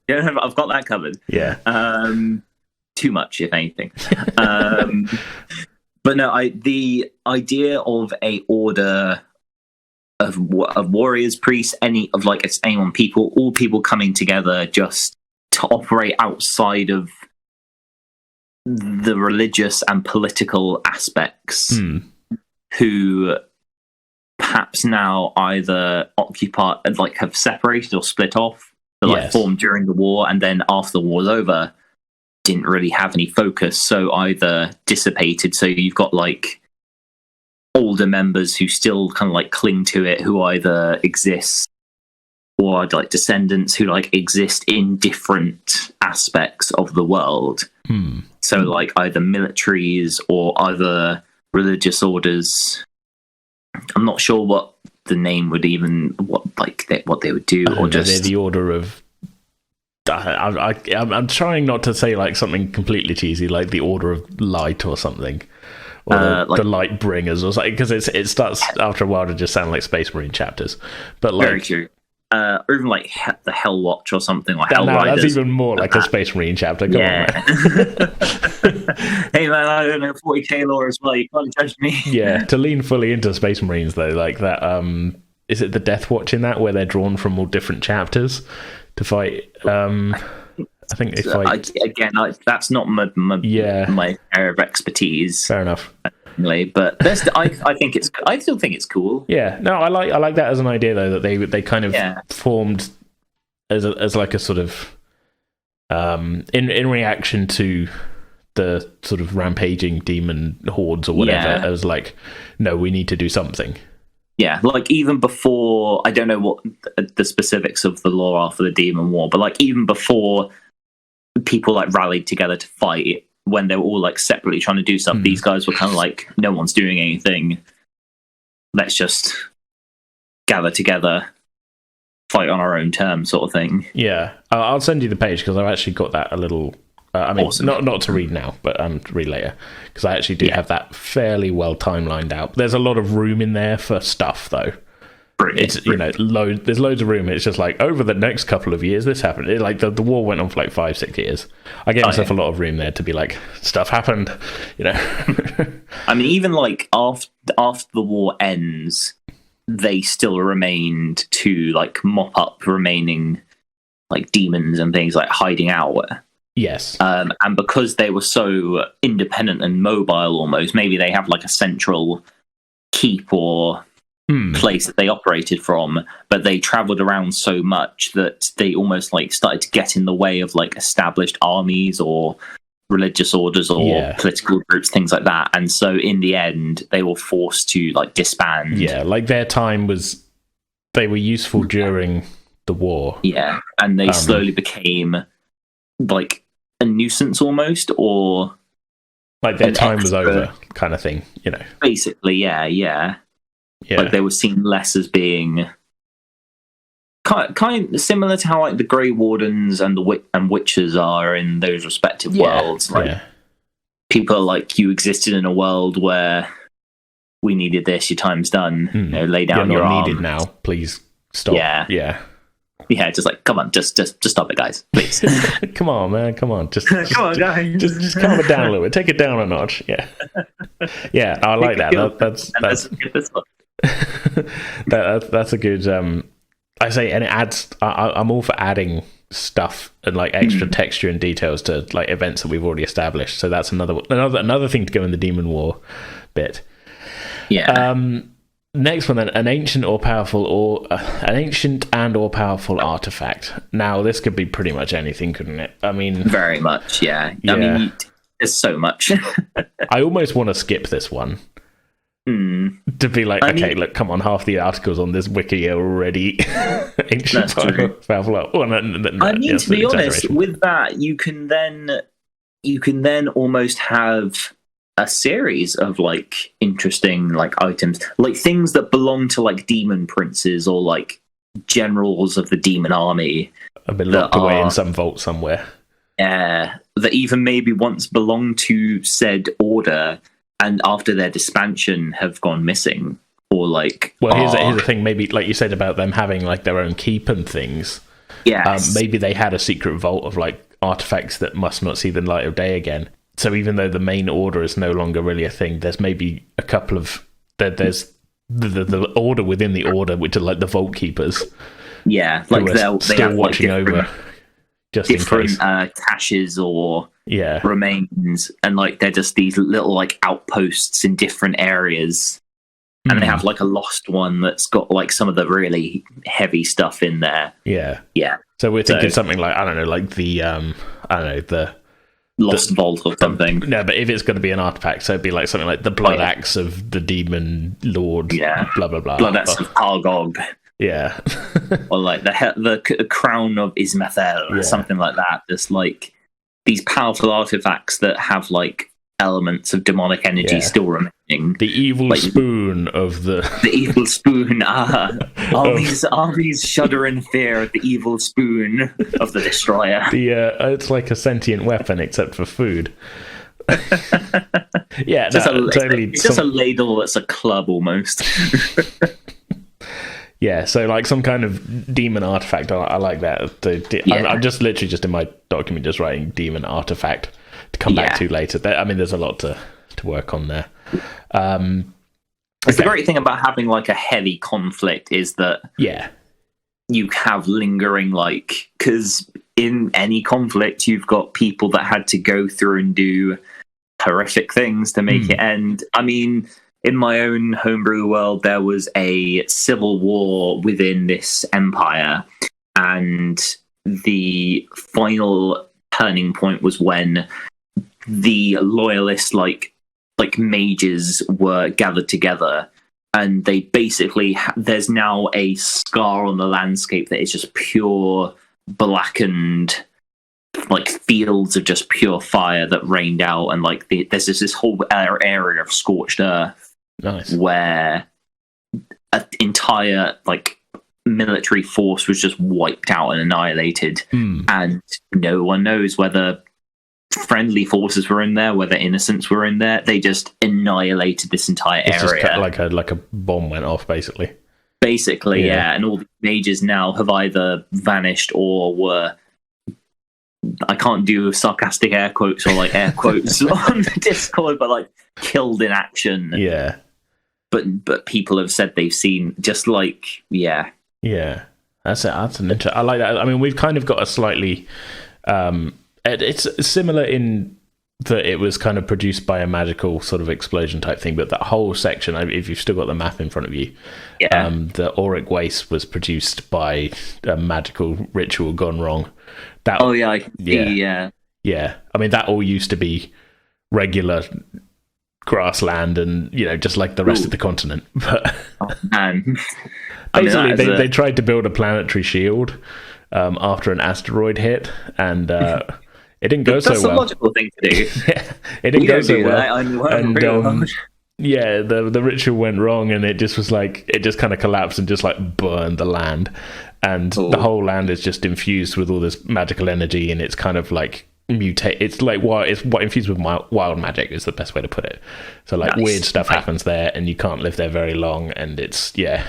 You don't have, I've got that covered. Yeah. Too much, if anything. But no, the idea of a order of warriors, priests, all people coming together just to operate outside of the religious and political aspects, who perhaps now either occupy, like, have separated or split off, but like formed during the war, and then after the war's over, didn't really have any focus, so either dissipated. So you've got like older members who still kind of like cling to it, who either exist, or like descendants who like exist in different aspects of the world. So like either militaries or other religious orders. I'm not sure what the name would even what they would do, or just they're the order of. I'm trying not to say like something completely cheesy, like the Order of Light or something, or the Light Bringers or something, because it starts after a while to just sound like Space Marine chapters. But like, very true. Or even like the Hell Watch or something, or Hell Riders. That's even more like a Space Marine chapter. Come on, man. Hey man, I don't know 40k lore as well. You can't judge me. Yeah, to lean fully into Space Marines though, like that. Is it the Death Watch in that, where they're drawn from all different chapters to fight? I think they fight again. That's not my area of expertise. Fair enough. But I think it's. I still think it's cool. Yeah, no, I like that as an idea though, that they kind of formed as like a sort of in reaction to the sort of rampaging demon hordes or whatever. It was like, no, we need to do something. Yeah, like even before, I don't know what the specifics of the lore are for the Demon War, but like even before people like rallied together to fight, when they were all like separately trying to do stuff, these guys were kind of like, no one's doing anything. Let's just gather together, fight on our own terms, sort of thing. Yeah, I'll send you the page because I've actually got that a little. I mean, awesome. not to read now, but to read later, because I actually do have that fairly well timelined out. There's a lot of room in there for stuff, though. Brilliant. It's, you know, there's loads of room. It's just like, over the next couple of years, this happened. Like the war went on for like 5-6 years. I gave myself a lot of room there to be like, stuff happened, you know. I mean, even like after the war ends, they still remained to like mop up remaining like demons and things, like hiding out. Yes. And because they were so independent and mobile almost, maybe they have like a central keep or place that they operated from, but they traveled around so much that they almost like started to get in the way of like established armies or religious orders or political groups, things like that. And so in the end, they were forced to like disband. Yeah, like their time was, they were useful during the war. Yeah, and they slowly became like a nuisance almost, or like their time was over kind of thing, you know. Basically, yeah. Like they were seen less as being kind similar to how like the Grey Wardens and and Witchers are in those respective worlds. Like people are like, you existed in a world where we needed this. Your time's done. You know, lay down your arm. Needed now. Please stop. Yeah. Just like, come on, just stop it, guys, please. Come on, man, come on, just come on, guys, just calm it down a little bit, take it down a notch. Yeah, I like that. That's a good. I say, and it adds. I'm all for adding stuff and like extra texture and details to like events that we've already established. So that's another thing to go in the Demon War bit. Yeah. Next one then, an ancient and/or powerful artifact. Now, this could be pretty much anything, couldn't it? I mean, very much, yeah. I mean, there's so much. I almost want to skip this one. To be like, look, come on, half the articles on this wiki are already ancient powerful. To be honest, with that, you can then almost have a series of like interesting like items, like things that belong to like demon princes or like generals of the demon army have been locked away in some vault somewhere. Yeah, that even maybe once belonged to said order and after their disbandment have gone missing, or like. Well, here's the thing. Maybe like you said about them having like their own keep and things. Yes. Maybe they had a secret vault of like artifacts that must not see the light of day again. So even though the main order is no longer really a thing, there's maybe a couple of there's the order within the order, which are like the vault keepers. Yeah, like they're still watching over, just different in case. Caches or remains, and like they're just these little like outposts in different areas, and they have like a lost one that's got like some of the really heavy stuff in there. Yeah. So we're thinking something like the Lost Vault or something. No, but if it's going to be an artifact, so it'd be like something like the Blood Axe of the Demon Lord. Yeah, blah blah blah. Blood Axe of Argog. Yeah, or like the Crown of Ismathel, or something like that. Just like these powerful artifacts that have like elements of demonic energy still remaining. The evil spoon of the evil spoon. Armies shudder in fear at the evil spoon of the destroyer. It's like a sentient weapon except for food. Totally. It's just a ladle that's a club almost. Yeah, so like some kind of demon artifact. I like that. I'm just literally just in my document just writing demon artifact to come back to later. I mean, there's a lot to work on there. The great thing about having like a heavy conflict is that you have lingering, like, because in any conflict you've got people that had to go through and do horrific things to make it end. I mean, in my own homebrew world, there was a civil war within this empire, and the final turning point was when the loyalist like mages were gathered together, and they basically there's now a scar on the landscape that is just pure blackened, like fields of just pure fire that rained out, and like there's this whole area of scorched earth. Nice. Where an entire like military force was just wiped out and annihilated, and no one knows whether friendly forces were in there, whether innocents were in there. They just annihilated this entire area. Just like a bomb went off, basically. And all the mages now have either vanished or were. I can't do sarcastic air quotes or like air quotes on Discord, but like killed in action. Yeah. But people have said they've seen just like That's an interesting. I like that. I mean, we've kind of got a slightly. It's similar in that it was kind of produced by a magical sort of explosion type thing, but that whole section, if you've still got the map in front of you, the Auric Waste was produced by a magical ritual gone wrong. I mean, that all used to be regular grassland and just like the rest of the continent, but basically they tried to build a planetary shield after an asteroid hit, and it didn't go so well. That's a logical thing to do. It didn't go so well, and the ritual went wrong, and it just was like it just kind of collapsed and just like burned the land. and the whole land is just infused with all this magical energy, and it's kind of like mutate. It's like it's what infused with wild magic is the best way to put it. So like weird stuff happens there, and you can't live there very long, and it's yeah.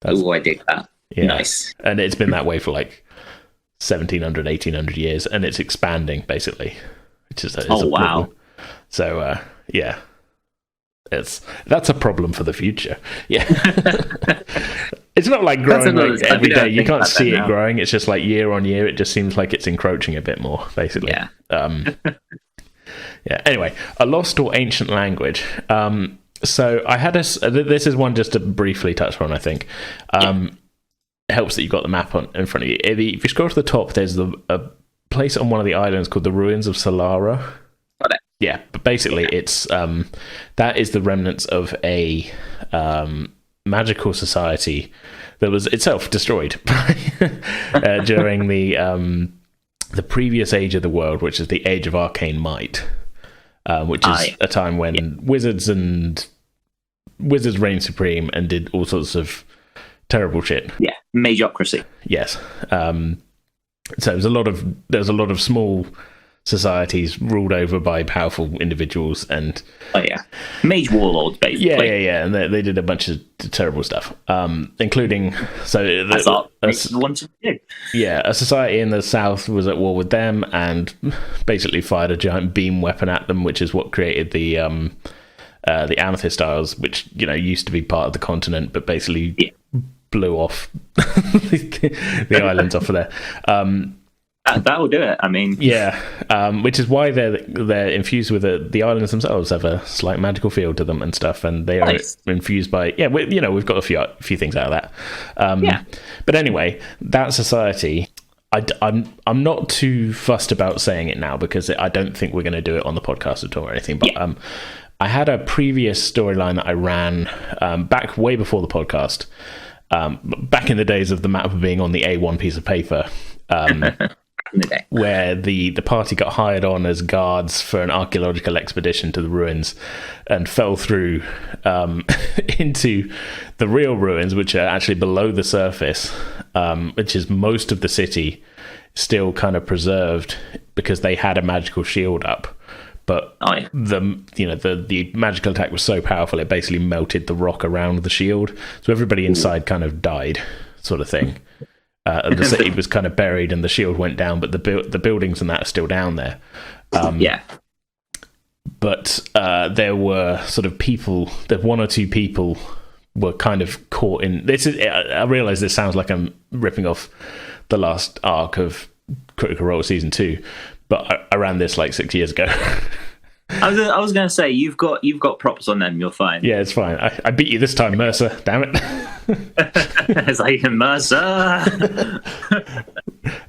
Oh, I dig that. Yeah. Nice. And it's been that way for like 1700, 1800 years, and it's expanding basically, which is a problem. So yeah, that's a problem for the future. Yeah. It's not like growing like every day. You can't see it growing. It's just like year on year. It just seems like it's encroaching a bit more, basically. Yeah. Yeah. Anyway, a lost or ancient language. So I had this is one just to briefly touch on, I think. It helps that you've got the map in front of you. If you scroll to the top, there's a place on one of the islands called the Ruins of Solara. Got it. Yeah, but basically it's that is the remnants of a magical society that was itself destroyed during the previous age of the world, which is the Age of Arcane Might. Which is a time when wizards reigned supreme and did all sorts of terrible shit. Yeah, magocracy. Yes. So there's a lot of small societies ruled over by powerful individuals, and mage warlords basically. Yeah, and they did a bunch of terrible stuff, including a society in the south was at war with them and basically fired a giant beam weapon at them, which is what created the Amethyst Isles, which used to be part of the continent, but basically blew off the islands off of there. That will do it. I mean, which is why they're infused with the islands themselves have a slight magical field to them and stuff, and they are infused by we've got a few things out of that. But anyway, that society, I'm not too fussed about saying it now because I don't think we're going to do it on the podcast at all or anything. But I had a previous storyline that I ran back way before the podcast, back in the days of the map being on the A1 piece of paper. Where the party got hired on as guards for an archaeological expedition to the ruins and fell through into the real ruins, which are actually below the surface, which is most of the city still kind of preserved because they had a magical shield up. But the magical attack was so powerful it basically melted the rock around the shield, so everybody inside kind of died, sort of thing. And the city was kind of buried and the shield went down, but the buildings and that are still down there. But there were sort of people, that one or two people were kind of caught in this. I realise this sounds like I'm ripping off the last arc of Critical Role Season 2, but I ran this like 6 years ago. I was going to say, you've got props on them. You're fine. Yeah, it's fine. I beat you this time, Mercer. Damn it. It's like Mercer.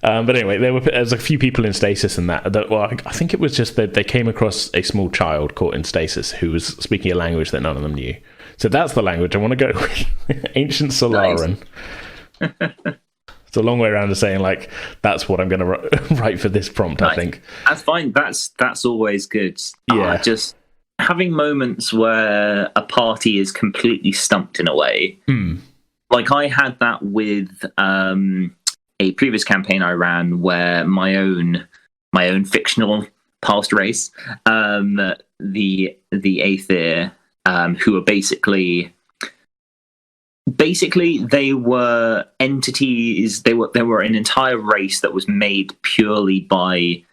But anyway, there was a few people in stasis and that. Well, I think it was just that they came across a small child caught in stasis who was speaking a language that none of them knew. So that's the language I want to go with. Ancient Solaran. Nice. It's a long way around to saying like that's what I'm going to write for this prompt. Nice. I think that's fine. That's always good. Yeah, just having moments where a party is completely stumped in a way. Like I had that with a previous campaign I ran where my own fictional past race, the Aether, who are basically they were entities. They were an entire race that was made purely by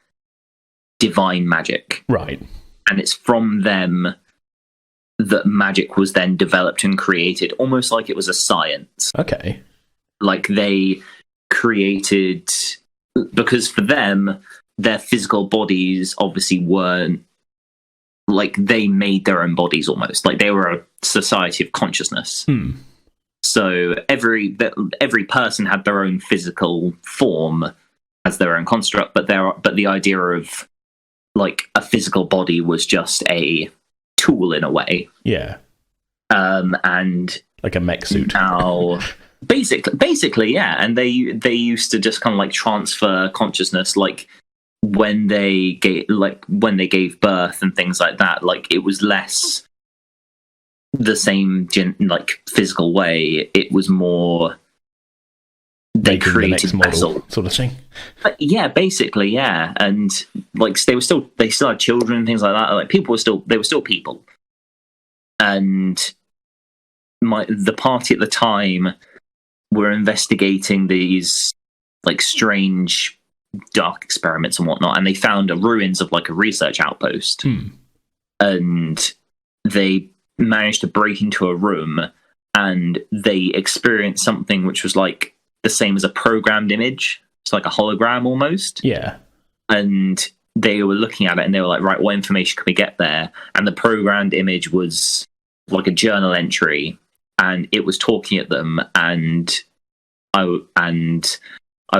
divine magic, right? And it's from them that magic was then developed and created, almost like it was a science. Okay, like they created, because for them their physical bodies obviously weren't like, they made their own bodies almost like they were a society of consciousness. So every person had their own physical form as their own construct, but the idea of like a physical body was just a tool in a way. Yeah. And like a mech suit. Now, basically, yeah. And they used to just kind of like transfer consciousness, like when they gave birth and things like that. Like it was less the same like physical way. It was more they making the next created model vessel. sort of thing. Yeah, basically, yeah. And like they still had children and things like that. Like people were still people. And the party at the time were investigating these like strange dark experiments and whatnot, and they found the ruins of like a research outpost. And they managed to break into a room, and they experienced something which was like the same as a programmed image. It's like a hologram almost. Yeah. And they were looking at it and they were like, right, what information can we get there? And the programmed image was like a journal entry, and it was talking at them, and I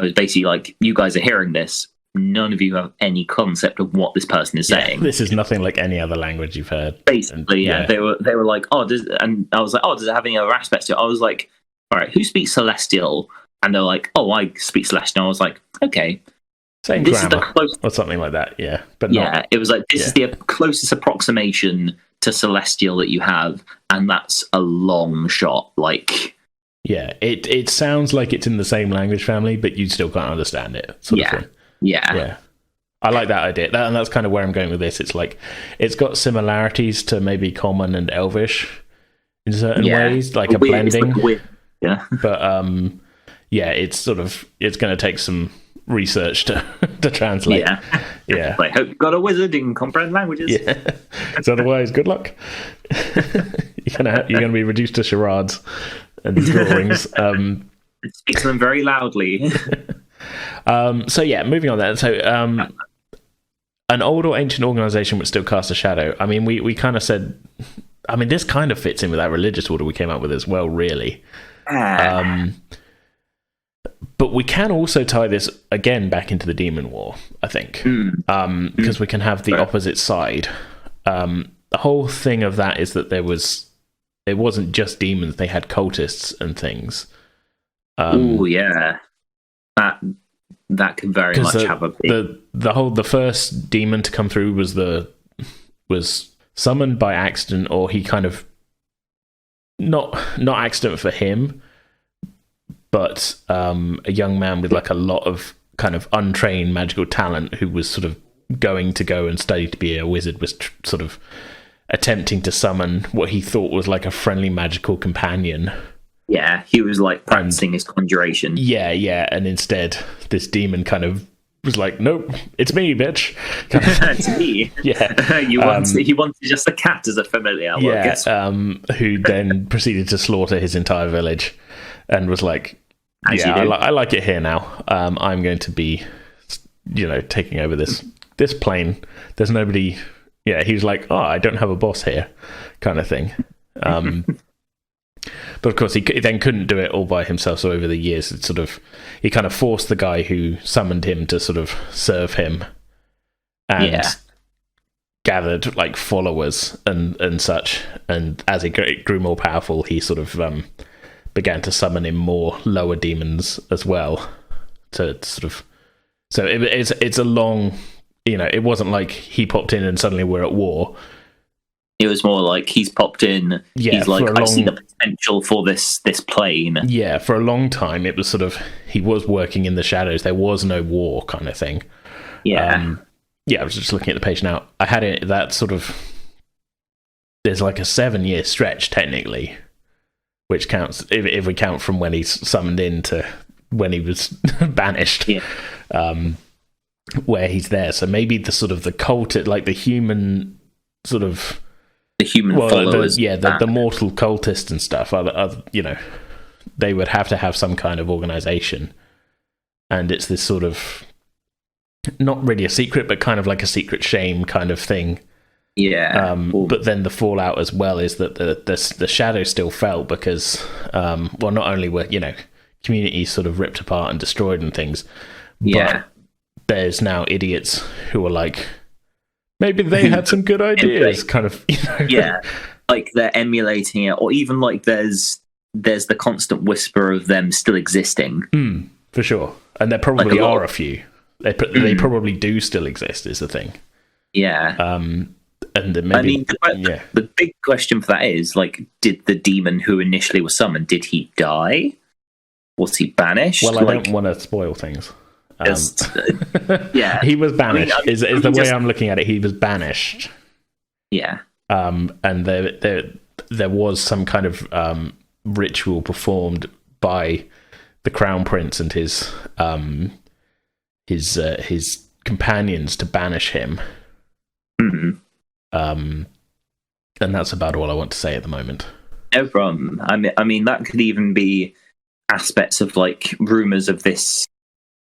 was basically like, you guys are hearing this. None of you have any concept of what this person is saying. This is nothing like any other language you've heard. Basically, and, yeah. They were like, and I was like, does it have any other aspects to it? I was like, all right, who speaks Celestial? And they're like, oh, I speak Celestial. I was like, okay. Same this grammar, is the or something like that, yeah. But it was like, this is the closest approximation to Celestial that you have, and that's a long shot. Like, yeah, it sounds like it's in the same language family, but you still can't understand it, sort of thing. Yeah. I like that idea, and that's kind of where I'm going with this. It's like it's got similarities to maybe Common and Elvish in certain ways, like a blending. But it's sort of it's going to take some research to translate. Yeah. I hope you've got a wizard who can comprehend languages. Yeah. So otherwise, good luck. You're gonna be reduced to charades and drawings. Speak to them very loudly. So yeah, moving on then. So an old or ancient organization would still cast a shadow. I mean, we kind of said, I mean, this kind of fits in with that religious order we came up with as well, really. But we can also tie this again back into the demon war, I think, because we can have the opposite side. The whole thing of that is that it wasn't just demons; they had cultists and things. That can very much have a big... the first demon to come through was summoned by accident, or he kind of not accident for him, but a young man with like a lot of kind of untrained magical talent who was sort of going to go and study to be a wizard was sort of attempting to summon what he thought was like a friendly magical companion. Yeah, he was like practicing his conjuration. Yeah, and instead this demon kind of was like, nope, it's me, bitch. It's me. Yeah. He wanted just a cat as a familiar. Who then proceeded to slaughter his entire village and was like, I like it here now. I'm going to be, taking over this plane. There's nobody. Yeah, he was like, I don't have a boss here, kind of thing. But of course, he then couldn't do it all by himself. So over the years, he kind of forced the guy who summoned him to sort of serve him, and gathered like followers and such. And as he grew more powerful, he sort of began to summon in more lower demons as well. To sort of, so it's a long, it wasn't like he popped in and suddenly we're at war. It was more like he's popped in. Yeah, he's like, I see the potential for this plane. Yeah, for a long time, it was sort of he was working in the shadows. There was no war, kind of thing. Yeah, I was just looking at the page now. I had it that sort of. There's like a 7-year stretch technically, which counts if we count from when he's summoned in to when he was banished. Yeah. Where he's there, so maybe the sort of the cult, like the human sort of. The human followers. The mortal cultists and stuff, they would have to have some kind of organization. And it's this sort of, not really a secret, but kind of like a secret shame kind of thing. Yeah. But then the fallout as well is that the shadow still felt because, not only were, communities sort of ripped apart and destroyed and things, but there's now idiots who are like, maybe they had some good ideas, kind of. Yeah, like they're emulating it, or even like there's the constant whisper of them still existing. For sure, and there probably are a few. They probably do still exist. Is the thing. Yeah. And then maybe, the big question for that is like, did the demon who initially was summoned, did he die? Was he banished? Well, I don't want to spoil things. Yeah, he was banished. Is the way just, I'm looking at it? He was banished. Yeah. And there was some kind of ritual performed by the Crown Prince and his companions to banish him. Mm-hmm. And that's about all I want to say at the moment. No problem. I mean, that could even be aspects of like rumors of this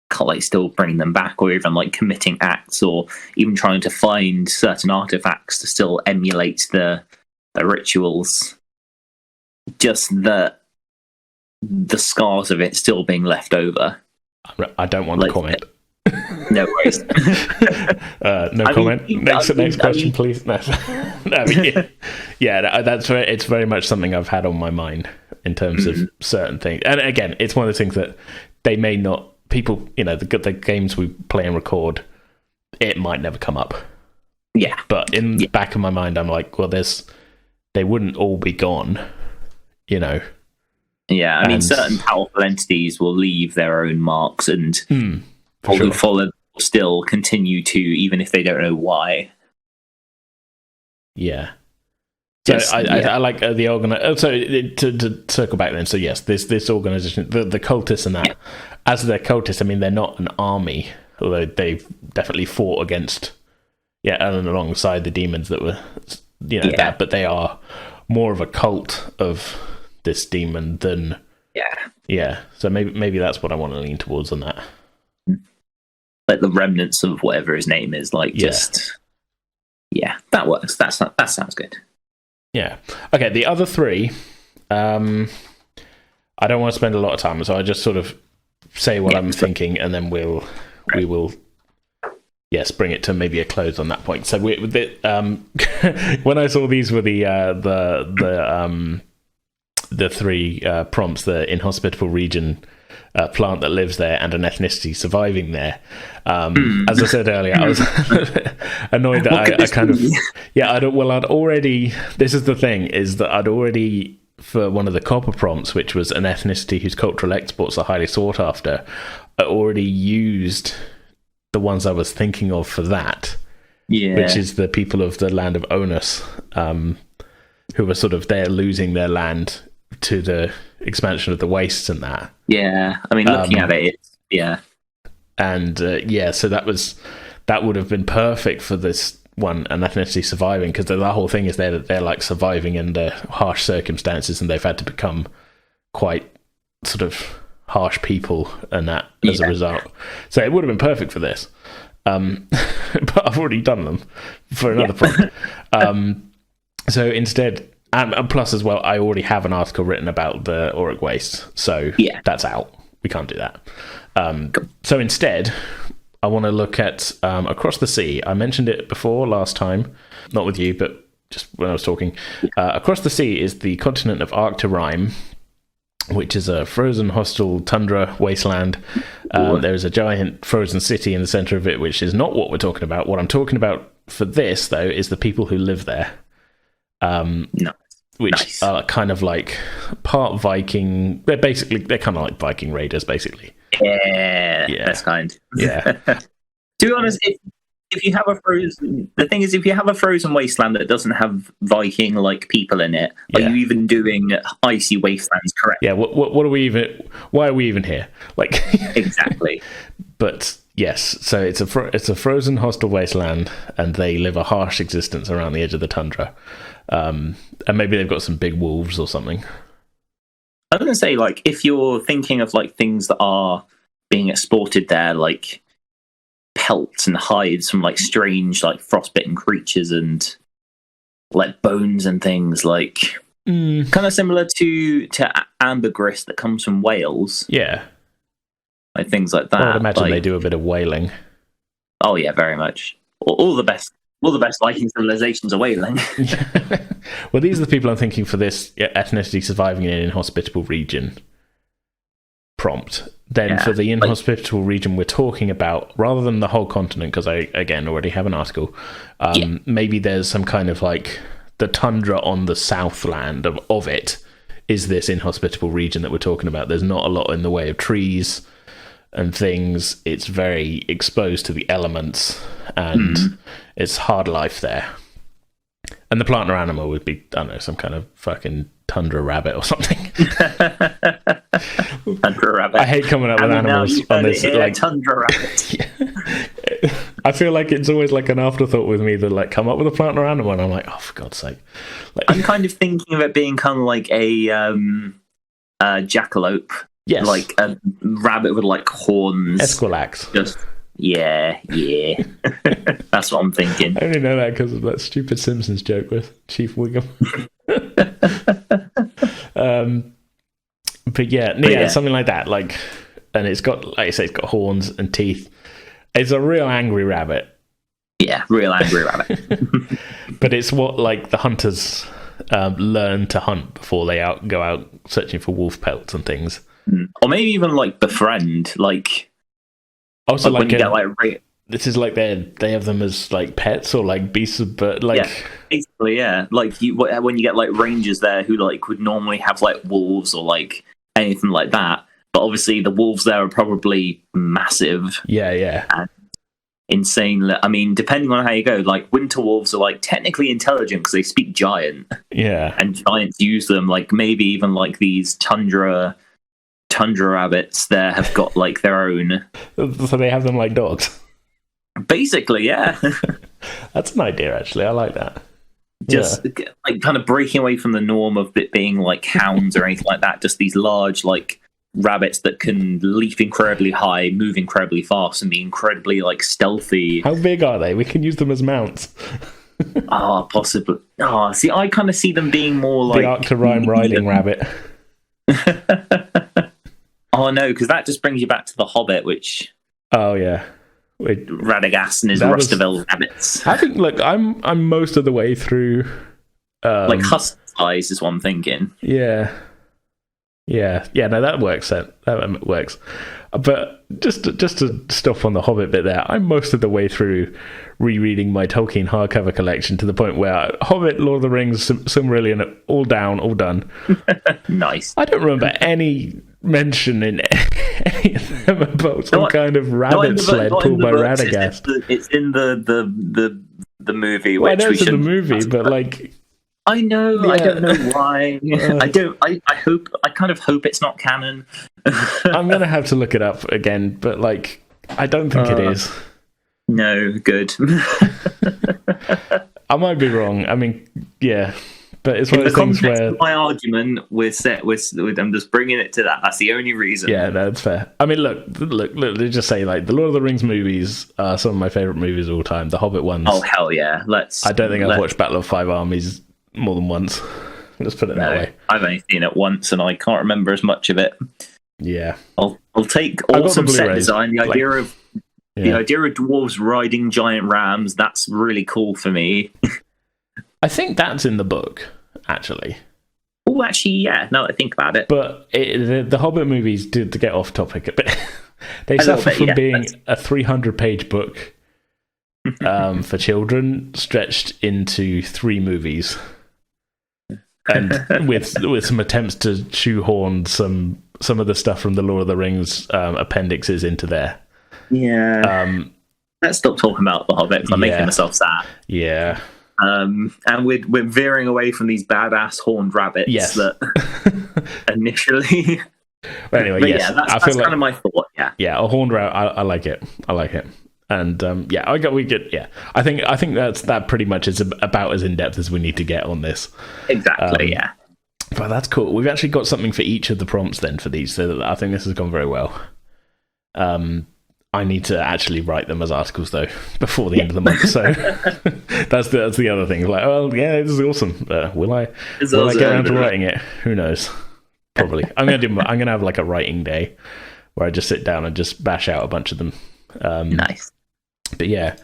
cult like still bringing them back, or even like committing acts, or even trying to find certain artifacts to still emulate the rituals. Just the scars of it still being left over. I don't want to comment. No worries. No comment. Next question, please. No. It's very much something I've had on my mind in terms of certain things. And again, it's one of those things that they may not. People, the games we play and record, it might never come up. Yeah. But in the back of my mind, I'm like, well, they wouldn't all be gone, Yeah, I mean, certain powerful entities will leave their own marks, and people who follow will still continue to, even if they don't know why. Yeah. So I like the organization. So to circle back then, so yes, this organization, the cultists and that. Yeah. As they're cultists, I mean, they're not an army, although they've definitely fought against, and alongside the demons that were, that, but they are more of a cult of this demon than, so maybe that's what I want to lean towards on that. Like the remnants of whatever his name is, that works. That sounds good. Yeah. Okay, the other three, I don't want to spend a lot of time, so I just sort of say what I'm thinking, and then we will bring it to maybe a close on that point. So when I saw these were the three prompts, the inhospitable region, plant that lives there, and an ethnicity surviving there. As I said earlier, I was annoyed that I kind of I'd already. This is the thing, is that I'd already, for one of the copper prompts, which was an ethnicity whose cultural exports are highly sought after, I already used the ones I was thinking of for that, which is the people of the land of Onus, who were sort of there losing their land to the expansion of the wastes and that. Yeah, I mean, looking at it, and so that would have been perfect for this one, an ethnicity surviving, because the whole thing is that they're like surviving under harsh circumstances, and they've had to become quite sort of harsh people and that as a result. So it would have been perfect for this, but I've already done them for another prompt. So instead, and plus as well, I already have an article written about the auric waste, so that's out. We can't do that. So instead, I want to look at across the sea. I mentioned it before last time, not with you, but just when I was talking. Across the sea is the continent of Arcturime, which is a frozen, hostile tundra wasteland. There is a giant frozen city in the center of it, which is not what we're talking about. What I'm talking about for this, though, is the people who live there. Which are kind of like part Viking. They're kind of like Viking raiders, basically. Yeah, that's kind. Yeah. To be honest, if you have if you have a frozen wasteland that doesn't have Viking like people in it, are you even doing icy wastelands correct? Yeah. What are we even? Why are we even here? Like exactly. But yes, so it's a frozen, hostile wasteland, and they live a harsh existence around the edge of the tundra. And maybe they've got some big wolves or something. I was going to say, like, if you're thinking of like things that are being exported there, like pelts and hides from like strange, like frostbitten creatures and like bones and things, like kind of similar to ambergris that comes from Wales. Yeah, like things like that. Well, I'd imagine they do a bit of whaling. Oh yeah, very much. All the best Viking civilizations are whaling. Well, these are the people I'm thinking for this ethnicity surviving in an inhospitable region prompt. Then for the inhospitable region we're talking about, rather than the whole continent, because I, again, already have an article, maybe there's some kind of like the tundra on the southland of it is this inhospitable region that we're talking about. There's not a lot in the way of trees and things. It's very exposed to the elements, and it's hard life there. And the plant or animal would be, I don't know, some kind of fucking tundra rabbit or something. Tundra rabbit. I hate coming up with animals on this. Like tundra rabbit. I feel like it's always like an afterthought with me that like come up with a plant or animal, and I'm like, oh, for God's sake. Like, I'm kind of thinking of it being kind of like a jackalope. Yes. Like a rabbit with like horns. Esquilax. Just, yeah. That's what I'm thinking. I only know that because of that stupid Simpsons joke with Chief Wiggum. But yeah, something like that. Like, and it's got, like I say, it's got horns and teeth. It's a real angry rabbit. Yeah, real angry rabbit. But it's what like the hunters learn to hunt before they go out searching for wolf pelts and things. Or maybe even like befriend, like also like when you get like this is like they have them as like pets or like beasts of, but like basically like when you get like rangers there who like would normally have like wolves or like anything like that, but obviously the wolves there are probably massive. Yeah. And insane. I mean, depending on how you go, like winter wolves are like technically intelligent because they speak giant. Yeah, and giants use them. Like maybe even like these tundra rabbits there have got like their own. So they have them like dogs. Basically, yeah. That's an idea, actually. I like that. Just like kind of breaking away from the norm of it being like hounds or anything like that. Just these large like rabbits that can leap incredibly high, move incredibly fast, and be incredibly like stealthy. How big are they? We can use them as mounts. Possibly. See, I kind of see them being more like the Arcturine riding rabbit. Oh no, because that just brings you back to The Hobbit, which Radagast and his Rustaville rabbits. I think, look, I'm most of the way through. Like husk size is what I'm thinking. Yeah. No, that works. That works. But just to stop on the Hobbit bit there, I'm most of the way through rereading my Tolkien hardcover collection to the point where Hobbit, Lord of the Rings, Silmarillion, all done. Nice. I don't remember any mention in any of them about some kind of rabbit sled pulled by Radagast. It's in the movie. Well, I know it's in the movie, but like. I know. Yeah. I don't know why. I kind of hope it's not canon. I'm gonna have to look it up again, but like, I don't think it is. No, good. I might be wrong. I mean, yeah, but it's one of the things where my argument I'm just bringing it to that. That's the only reason. Yeah, that's fair. I mean, look. Let's just say, like, the Lord of the Rings movies are some of my favorite movies of all time. The Hobbit ones. Oh hell yeah! I don't think I've watched Battle of Five Armies more than once. Let's put it that way. I've only seen it once, and I can't remember as much of it. Yeah, I'll take awesome set design. The idea of dwarves riding giant rams. That's really cool for me. I think that's in the book, actually. Oh, actually, yeah. Now that I think about it, but the Hobbit movies, to get off topic a bit, they suffer from being a 300-page book for children stretched into 3 movies. And with some attempts to shoehorn some of the stuff from the Lord of the Rings appendixes into there. Yeah. Let's stop talking about The Hobbit. I'm making myself sad. Yeah. And we're veering away from these badass horned rabbits. Yes. That initially. But anyway, yes. Yeah, that's kind of my thought. Yeah. Yeah, a horned rabbit. I like it. And I think that pretty much is about as in depth as we need to get on this. Exactly. Yeah. But that's cool. We've actually got something for each of the prompts then for these, so I think this has gone very well. I need to actually write them as articles though before the end of the month. So that's the other thing. Like, well, yeah, this is awesome. Will I get around to writing it? Who knows? Probably. I'm gonna have like a writing day where I just sit down and just bash out a bunch of them. Nice. But yeah,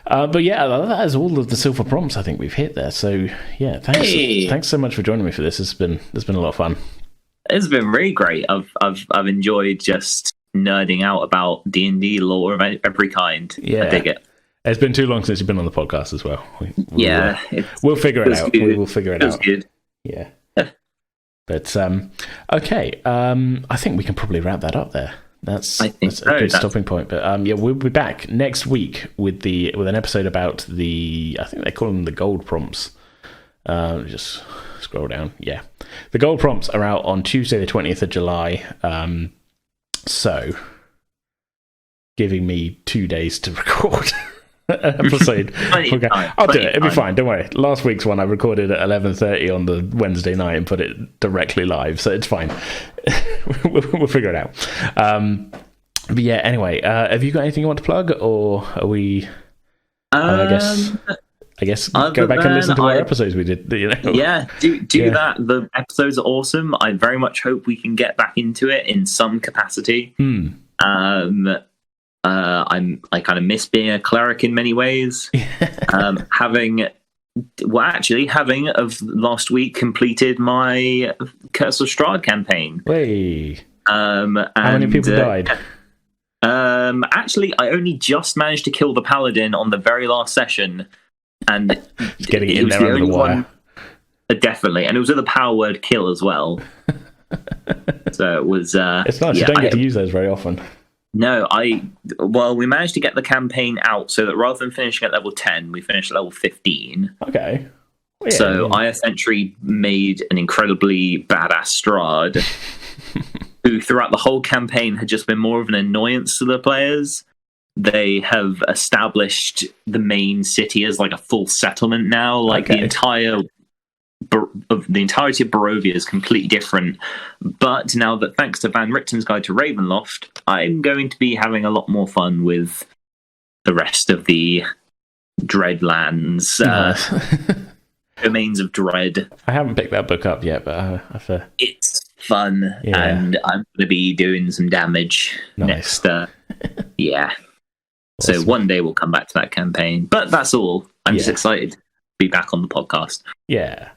that is all of the silver prompts I think we've hit there. So yeah, thanks so much for joining me for this. It's been a lot of fun. It's been really great. I've enjoyed just nerding out about D&D lore of every kind. Yeah, I dig it. It's been too long since you've been on the podcast as well. We'll figure it out. Good. We will figure it out. Good. Yeah. But okay, I think we can probably wrap that up there. That's a good stopping point. But we'll be back next week with an episode about I think they call them the gold prompts. Just scroll down. Yeah, the gold prompts are out on Tuesday the 20th of July. So giving me 2 days to record an episode. Okay. I'll do it. It'll be fine. Don't worry. Last week's one I recorded at 11:30 on the Wednesday night and put it directly live, so it's fine. We'll figure it out. But yeah. Anyway, have you got anything you want to plug, or are we? I guess go back and listen to our episodes we did. Yeah, do that. The episodes are awesome. I very much hope we can get back into it in some capacity. I kind of miss being a cleric in many ways. Having of last week completed my Curse of Strahd campaign. Way. How many people died? Actually, I only just managed to kill the paladin on the very last session. And just getting it in there under the wire. Definitely, and it was with a power word kill as well. So it was. It's nice. You don't get to use those very often. No, we managed to get the campaign out so that rather than finishing at level 10, we finished at level 15. Okay. Well, yeah, so I essentially made an incredibly badass Strahd, who throughout the whole campaign had just been more of an annoyance to the players. They have established the main city as like a full settlement now. Like the entirety of Barovia is completely different. But now that, thanks to Van Richten's Guide to Ravenloft, I'm going to be having a lot more fun with the rest of the Dreadlands, Domains of Dread. I haven't picked that book up yet, but it's fun, and I'm going to be doing some damage next. Yeah. Awesome. So one day we'll come back to that campaign. But that's all. I'm just excited to be back on the podcast. Yeah.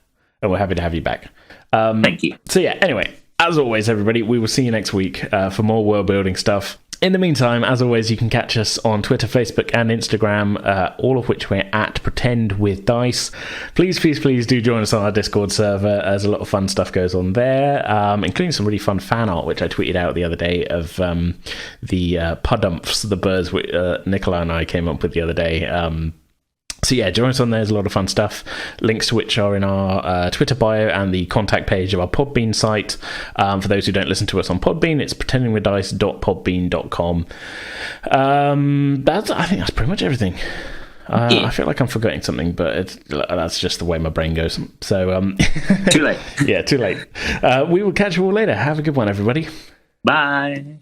And we're happy to have you back. Thank you. So yeah, anyway, as always, everybody, we will see you next week for more world building stuff. In the meantime, as always, you can catch us on Twitter, Facebook, and Instagram, all of which we're at Pretend with Dice. Please do join us on our Discord server, as a lot of fun stuff goes on there, including some really fun fan art, which I tweeted out the other day of the Pudumps, the birds Nicola and I came up with the other day. So yeah, join us on there. There's a lot of fun stuff. Links to which are in our Twitter bio and the contact page of our Podbean site. For those who don't listen to us on Podbean, it's pretendingwithdice.podbean.com. I think that's pretty much everything. I feel like I'm forgetting something, but that's just the way my brain goes. So too late. Yeah, too late. We will catch you all later. Have a good one, everybody. Bye.